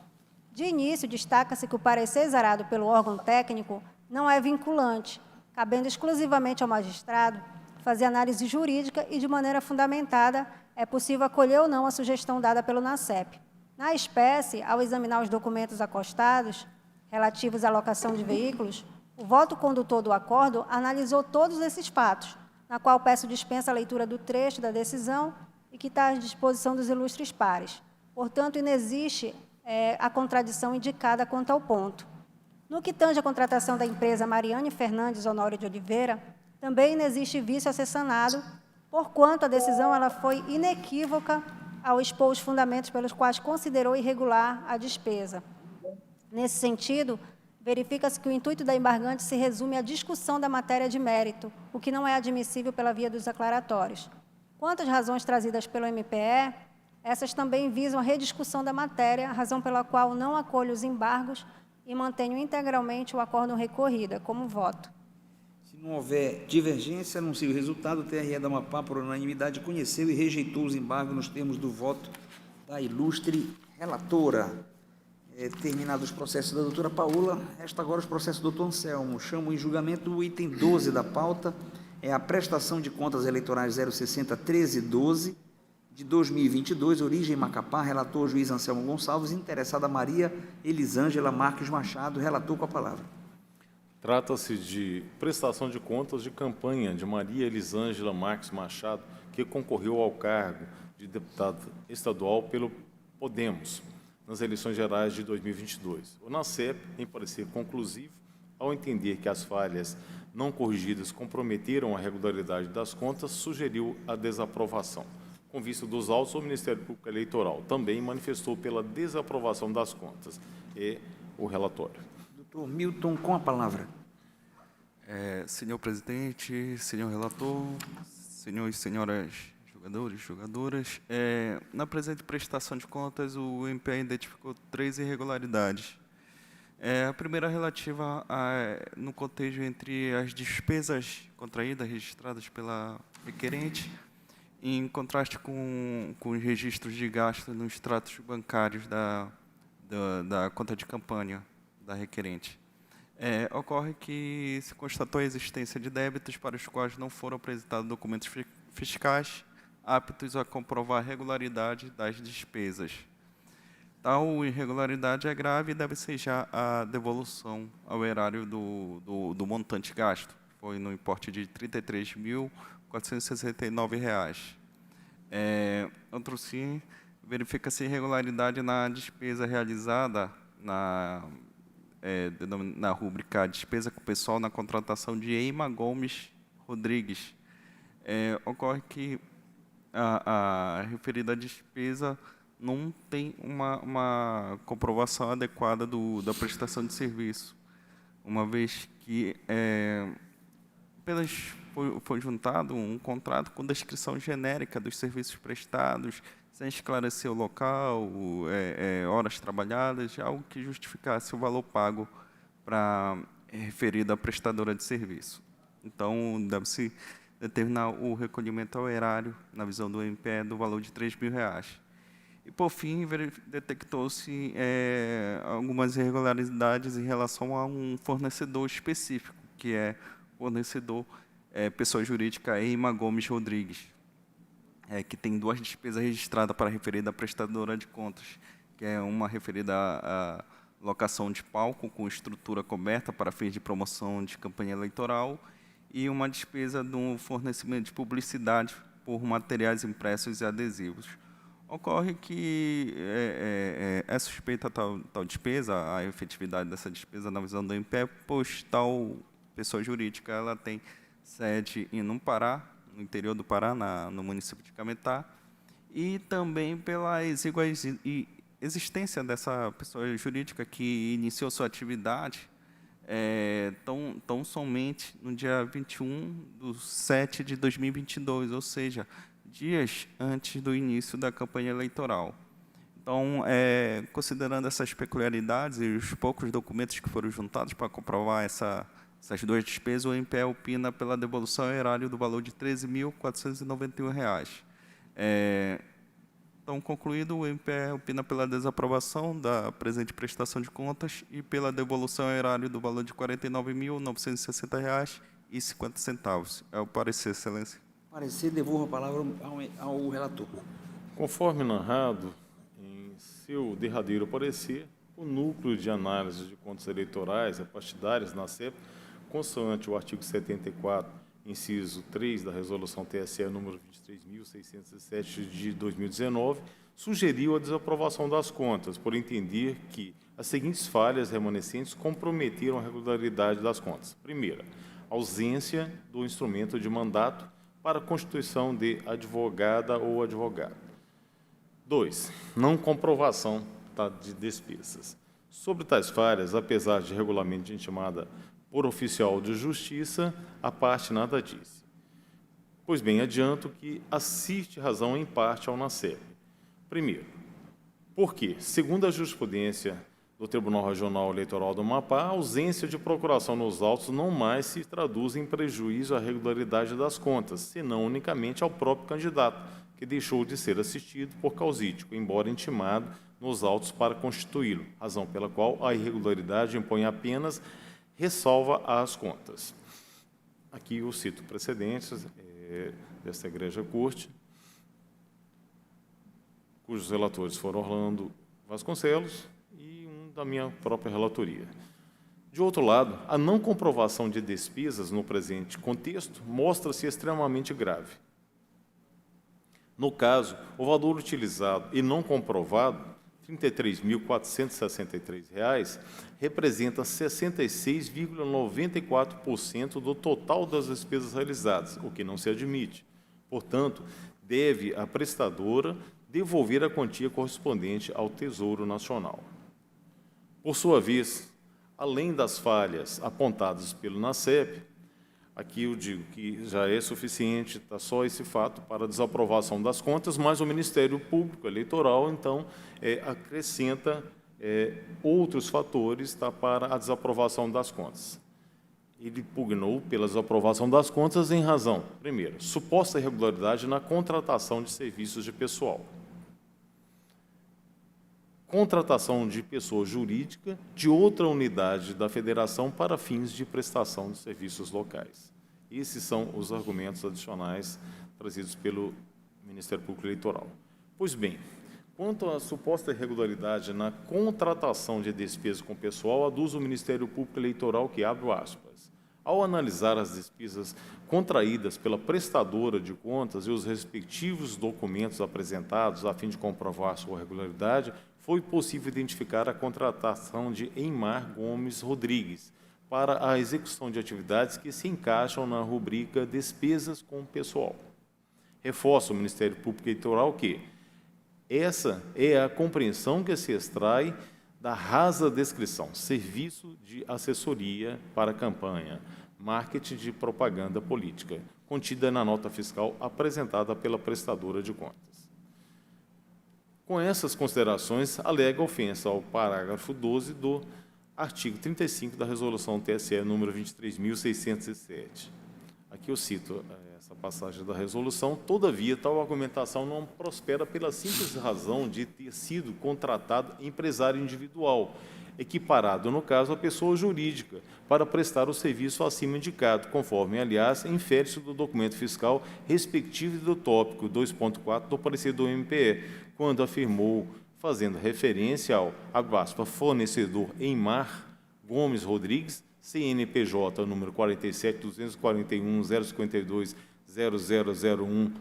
De início, destaca-se que o parecer exarado pelo órgão técnico não é vinculante, cabendo exclusivamente ao magistrado fazer análise jurídica e, de maneira fundamentada, é possível acolher ou não a sugestão dada pelo NACEP. Na espécie, ao examinar os documentos acostados relativos à locação de veículos, o voto condutor do acordo analisou todos esses fatos, na qual peço dispensa a leitura do trecho da decisão e que está à disposição dos ilustres pares. Portanto, inexiste a contradição indicada quanto ao ponto. No que tange à contratação da empresa Mariane Fernandes Honório de Oliveira, também inexiste vício a ser sanado, porquanto a decisão ela foi inequívoca ao expor os fundamentos pelos quais considerou irregular a despesa. Nesse sentido, verifica-se que o intuito da embargante se resume à discussão da matéria de mérito, o que não é admissível pela via dos aclaratórios. Quanto às razões trazidas pelo MPE, essas também visam a rediscussão da matéria, razão pela qual não acolho os embargos e mantenho integralmente o acórdão recorrida como voto. Se não houver divergência, anuncio o resultado. O TRE da Amapá, por unanimidade, conheceu e rejeitou os embargos nos termos do voto da ilustre relatora. Terminados os processos da doutora Paula, resta agora os processos do doutor Anselmo. Chamo em julgamento o item 12 da pauta, é a prestação de contas eleitorais 060-1312, de 2022, origem Macapá, relator juiz Anselmo Gonçalves, interessada Maria Elisângela Marques Machado, relator com a palavra. Trata-se de prestação de contas de campanha de Maria Elisângela Marques Machado, que concorreu ao cargo de deputada estadual pelo Podemos, nas eleições gerais de 2022. O NACEP, em parecer conclusivo, ao entender que as falhas não corrigidas comprometeram a regularidade das contas, sugeriu a desaprovação. Com vista dos autos, o Ministério Público Eleitoral também manifestou pela desaprovação das contas. É o relatório. Doutor Milton, com a palavra. Senhor presidente, senhor relator, senhores e senhoras jogadores, jogadoras, na presente prestação de contas, o MPE identificou 3 irregularidades. A primeira relativa no cotejo entre as despesas contraídas, registradas pela requerente, em contraste com os registros de gastos nos extratos bancários da conta de campanha da requerente. Ocorre que se constatou a existência de débitos para os quais não foram apresentados documentos fiscais aptos a comprovar a regularidade das despesas. Tal irregularidade é grave e deve ser já a devolução ao erário do montante gasto, foi no importe de R$ 33.469. Outro sim, verifica-se irregularidade na despesa realizada na rúbrica despesa com o pessoal na contratação de Eima Gomes Rodrigues. Ocorre que a referida despesa não tem uma comprovação adequada da prestação de serviço, uma vez que apenas foi juntado um contrato com descrição genérica dos serviços prestados, sem esclarecer o local, horas trabalhadas, algo que justificasse o valor pago para referida prestadora de serviço. Então, deve-se determinar o recolhimento ao erário, na visão do MPE, do valor de R$ 3.000. E, por fim, detectou-se algumas irregularidades em relação a um fornecedor específico, que é o fornecedor pessoa jurídica Eima Gomes Rodrigues, que tem 2 despesas registradas para a referida prestadora de contas, que é uma referida à locação de palco com estrutura coberta para fins de promoção de campanha eleitoral e uma despesa do fornecimento de publicidade por materiais impressos e adesivos. Ocorre que é suspeita tal despesa, a efetividade dessa despesa na visão do MPE, pois tal pessoa jurídica ela tem sede no Pará, no interior do Pará, no município de Cametá, e também pela exígua existência dessa pessoa jurídica que iniciou sua atividade tão somente no dia 21/7 de 2022, ou seja, dias antes do início da campanha eleitoral. Então, considerando essas peculiaridades e os poucos documentos que foram juntados para comprovar essas duas despesas, o MPE opina pela devolução ao erário do valor de R$ 13.491. Então, concluído, o MPE opina pela desaprovação da presente prestação de contas e pela devolução ao erário do valor de R$ 49.960,50. É o parecer, Excelência. Parecer, devolvo a palavra ao relator. Conforme narrado em seu derradeiro parecer, o núcleo de análise de contas eleitorais e partidárias na CEP, consoante o artigo 74, inciso 3 da Resolução TSE número 23.607 de 2019, sugeriu a desaprovação das contas, por entender que as seguintes falhas remanescentes comprometeram a regularidade das contas. Primeira, ausência do instrumento de mandato para a constituição de advogada ou advogado. 2. Não comprovação de despesas. Sobre tais falhas, apesar de regularmente intimada por oficial de justiça, a parte nada disse. Pois bem, adianto que assiste razão em parte ao NACEP. Primeiro, porque, segundo a jurisprudência do Tribunal Regional Eleitoral do Amapá, a ausência de procuração nos autos não mais se traduz em prejuízo à regularidade das contas, senão unicamente ao próprio candidato, que deixou de ser assistido por causídico, embora intimado nos autos para constituí-lo, razão pela qual a irregularidade impõe apenas ressalva às contas. Aqui eu cito precedentes desta Igreja Corte, cujos relatores foram Orlando Vasconcelos e um da minha própria relatoria. De outro lado, a não comprovação de despesas no presente contexto mostra-se extremamente grave. No caso, o valor utilizado e não comprovado, R$ 33.463, representa 66,94% do total das despesas realizadas, o que não se admite. Portanto, deve a prestadora devolver a quantia correspondente ao Tesouro Nacional. Por sua vez, além das falhas apontadas pelo NACEP, aqui eu digo que já é suficiente, está só esse fato para desaprovação das contas, mas o Ministério Público Eleitoral, então, acrescenta outros fatores para a desaprovação das contas. Ele pugnou pela desaprovação das contas em razão, primeiro, suposta irregularidade na contratação de serviços de pessoal. Contratação de pessoa jurídica de outra unidade da federação para fins de prestação de serviços locais. Esses são os argumentos adicionais trazidos pelo Ministério Público Eleitoral. Pois bem, quanto à suposta irregularidade na contratação de despesas com pessoal, aduz o Ministério Público Eleitoral que, abre aspas, ao analisar as despesas contraídas pela prestadora de contas e os respectivos documentos apresentados a fim de comprovar sua regularidade, foi possível identificar a contratação de Eimar Gomes Rodrigues para a execução de atividades que se encaixam na rubrica Despesas com Pessoal. Reforça o Ministério Público Eleitoral que essa é a compreensão que se extrai da rasa descrição, serviço de assessoria para campanha, marketing de propaganda política, contida na nota fiscal apresentada pela prestadora de contas. Com essas considerações, alega ofensa ao parágrafo 12 do artigo 35 da Resolução TSE número 23.607. Aqui eu cito essa passagem da resolução. Todavia, tal argumentação não prospera pela simples razão de ter sido contratado empresário individual, equiparado, no caso, a pessoa jurídica, para prestar o serviço acima indicado, conforme, aliás, infere-se do documento fiscal respectivo e do tópico 2.4 do parecer do MPE, quando afirmou, fazendo referência ao, abre aspas, fornecedor Eimar Gomes Rodrigues, CNPJ número 47.241.052.0001,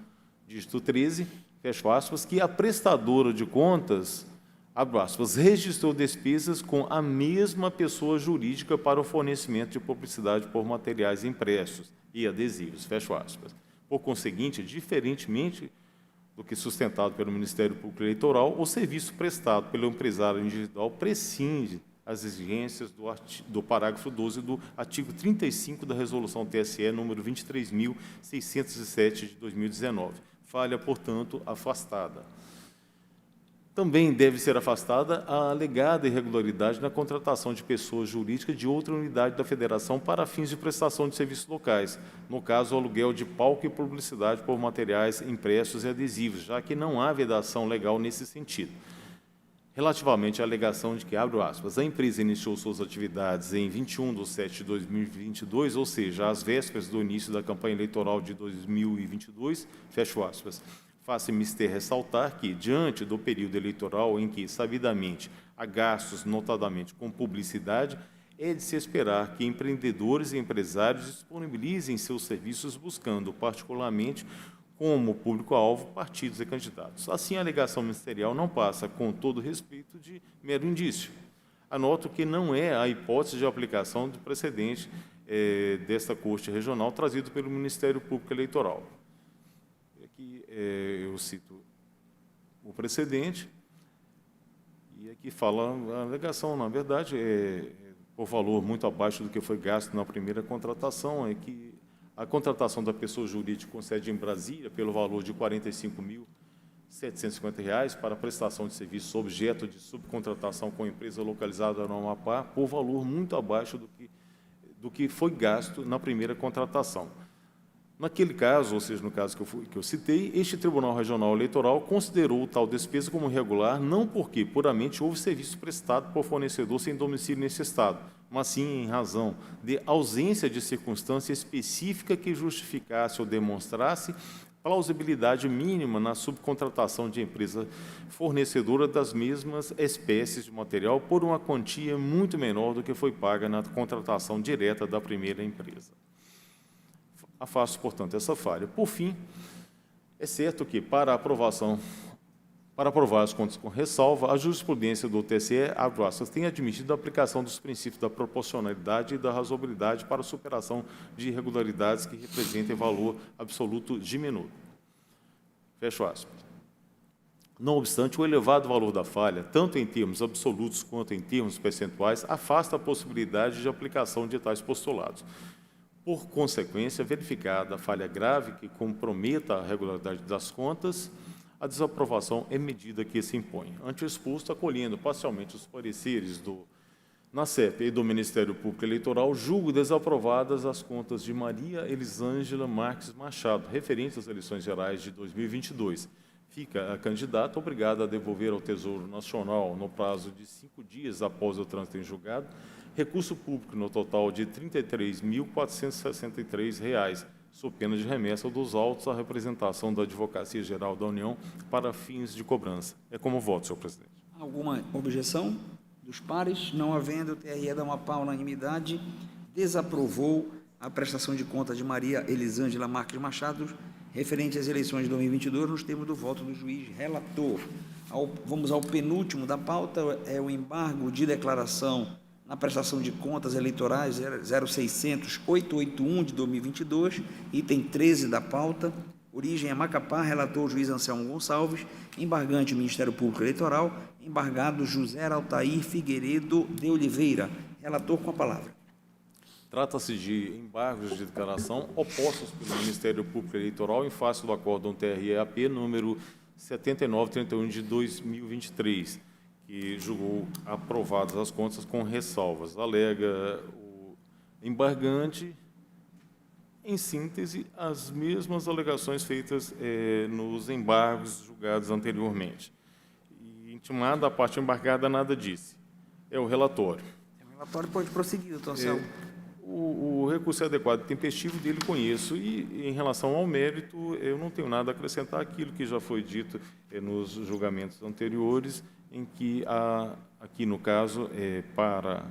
dígito 13, fecha aspas, que a prestadora de contas, abre aspas, registrou despesas com a mesma pessoa jurídica para o fornecimento de publicidade por materiais impressos e adesivos, fecha aspas. Por conseguinte, diferentemente do que sustentado pelo Ministério Público Eleitoral, o serviço prestado pelo empresário individual prescinde as exigências do parágrafo 12 do artigo 35 da Resolução TSE número 23.607 de 2019. Falha, portanto, afastada. Também deve ser afastada a alegada irregularidade na contratação de pessoas jurídicas de outra unidade da Federação para fins de prestação de serviços locais, no caso, o aluguel de palco e publicidade por materiais impressos e adesivos, já que não há vedação legal nesse sentido. Relativamente à alegação de que, abro aspas, a empresa iniciou suas atividades em 21/7/2022, ou seja, às vésperas do início da campanha eleitoral de 2022, fecho aspas. Faça-me ressaltar que, diante do período eleitoral em que, sabidamente, há gastos, notadamente com publicidade, é de se esperar que empreendedores e empresários disponibilizem seus serviços buscando, particularmente, como público-alvo, partidos e candidatos. Assim, a alegação ministerial não passa, com todo respeito, de mero indício. Anoto que não é a hipótese de aplicação do precedente desta Corte Regional trazido pelo Ministério Público Eleitoral. Aqui eu cito o precedente, e aqui fala a alegação, na verdade, por valor muito abaixo do que foi gasto na primeira contratação, é que a contratação da pessoa jurídica com sede em Brasília, pelo valor de R$ 45.750 para prestação de serviços objeto de subcontratação com empresa localizada no Amapá, por valor muito abaixo do que foi gasto na primeira contratação. Naquele caso, ou seja, no caso que eu citei, este Tribunal Regional Eleitoral considerou tal despesa como irregular, não porque puramente houve serviço prestado por fornecedor sem domicílio nesse Estado, mas sim em razão de ausência de circunstância específica que justificasse ou demonstrasse plausibilidade mínima na subcontratação de empresa fornecedora das mesmas espécies de material por uma quantia muito menor do que foi paga na contratação direta da primeira empresa. Afasto, portanto, essa falha. Por fim, é certo que, para aprovar as contas com ressalva, a jurisprudência do TSE, abro aspas, tem admitido a aplicação dos princípios da proporcionalidade e da razoabilidade para a superação de irregularidades que representem valor absoluto diminuto. Fecho aspas. Não obstante, o elevado valor da falha, tanto em termos absolutos quanto em termos percentuais, afasta a possibilidade de aplicação de tais postulados. Por consequência, verificada a falha grave que comprometa a regularidade das contas, a desaprovação é medida que se impõe. Ante o exposto, acolhendo parcialmente os pareceres do NACEP e do Ministério Público Eleitoral, julgo desaprovadas as contas de Maria Elisângela Marques Machado, referentes às eleições gerais de 2022. Fica a candidata obrigada a devolver ao Tesouro Nacional, no prazo de 5 dias após o trânsito em julgado, recurso público no total de R$ 33.463, sob pena de remessa dos autos à representação da Advocacia Geral da União para fins de cobrança. É como voto, senhor presidente. Alguma objeção dos pares? Não havendo, o TRE da Amapá, unanimidade, desaprovou a prestação de contas de Maria Elisângela Marques Machado, referente às eleições de 2022, nos termos do voto do juiz relator. Vamos ao penúltimo da pauta, é o embargo de declaração na prestação de contas eleitorais 0600-881 de 2022, item 13 da pauta, origem é Macapá, relator o juiz Anselmo Gonçalves, embargante Ministério Público Eleitoral, embargado José Altair Figueiredo de Oliveira. Relator, com a palavra. Trata-se de embargos de declaração opostos pelo Ministério Público Eleitoral em face do acórdão TRE-AP número 7931 de 2023, que julgou aprovadas as contas com ressalvas. Alega o embargante, em síntese, as mesmas alegações feitas nos embargos julgados anteriormente. E, intimada a parte embargada, nada disse. É o relatório. O relatório pode prosseguir, doutor Anselmo. O recurso é adequado e tempestivo, dele conheço, e em relação ao mérito, eu não tenho nada a acrescentar aquilo que já foi dito nos julgamentos anteriores, em que, aqui no caso, para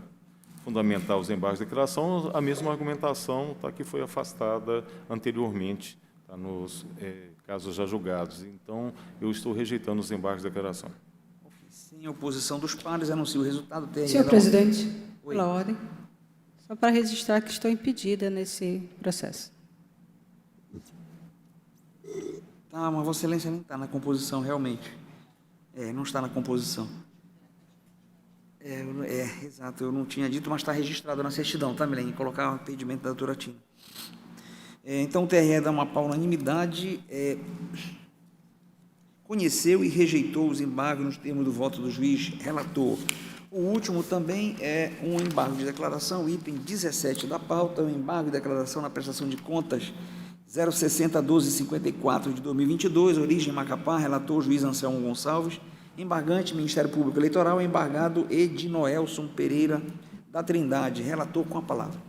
fundamentar os embargos de declaração, a mesma argumentação que foi afastada anteriormente, nos casos já julgados. Então, eu estou rejeitando os embargos de declaração. Sem oposição dos pares, anuncio o resultado. Senhor presidente, pela ordem, só para registrar que estou impedida nesse processo. Está Ah, mas Vossa Excelência nem está na composição, realmente. Não está na composição. Exato, eu não tinha dito, mas está registrado na certidão, tá, Milene? Colocar o impedimento da doutora Tina. Então, o TRE da Amapá, unanimidade, conheceu e rejeitou os embargos nos termos do voto do juiz relator. O último também é um embargo de declaração, item 17 da pauta, o embargo de declaração na prestação de contas 060-1254 de 2022, origem Macapá, relator juiz Anselmo Gonçalves, embargante Ministério Público Eleitoral, embargado Ednoelson Pereira da Trindade, relator com a palavra.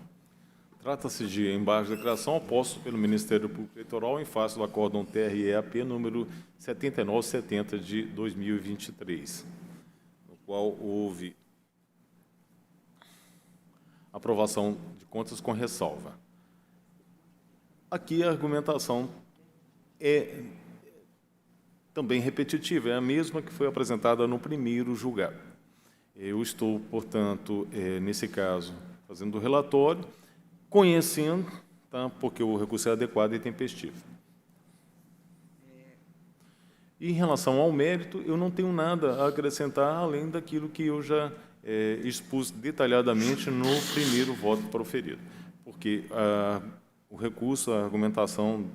Trata-se de embargo de declaração oposto pelo Ministério Público Eleitoral em face do acórdão TRE-AP número 7970 de 2023, no qual houve aprovação de contas com ressalva. Aqui a argumentação é também repetitiva, é a mesma que foi apresentada no primeiro julgado. Eu estou, portanto, nesse caso, fazendo o relatório, conhecendo, tá, porque o recurso é adequado e tempestivo. E em relação ao mérito, eu não tenho nada a acrescentar, além daquilo que eu já expus detalhadamente no primeiro voto proferido, porque o recurso, a argumentação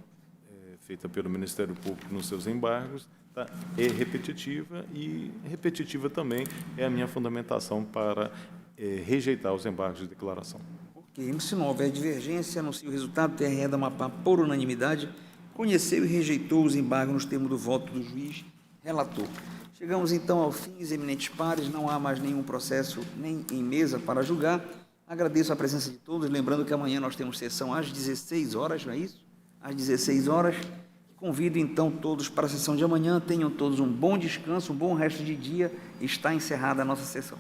feita pelo Ministério Público nos seus embargos é repetitiva, e repetitiva também é a minha fundamentação para rejeitar os embargos de declaração. Ok, se não houver divergência, anuncio o resultado. TRE da Amapá, por unanimidade, conheceu e rejeitou os embargos nos termos do voto do juiz relator. Chegamos, então, ao fim, eminentes pares, não há mais nenhum processo nem em mesa para julgar. Agradeço a presença de todos, lembrando que amanhã nós temos sessão às 16 horas, não é isso? Às 16 horas. Convido, então, todos para a sessão de amanhã. Tenham todos um bom descanso, um bom resto de dia. Está encerrada a nossa sessão.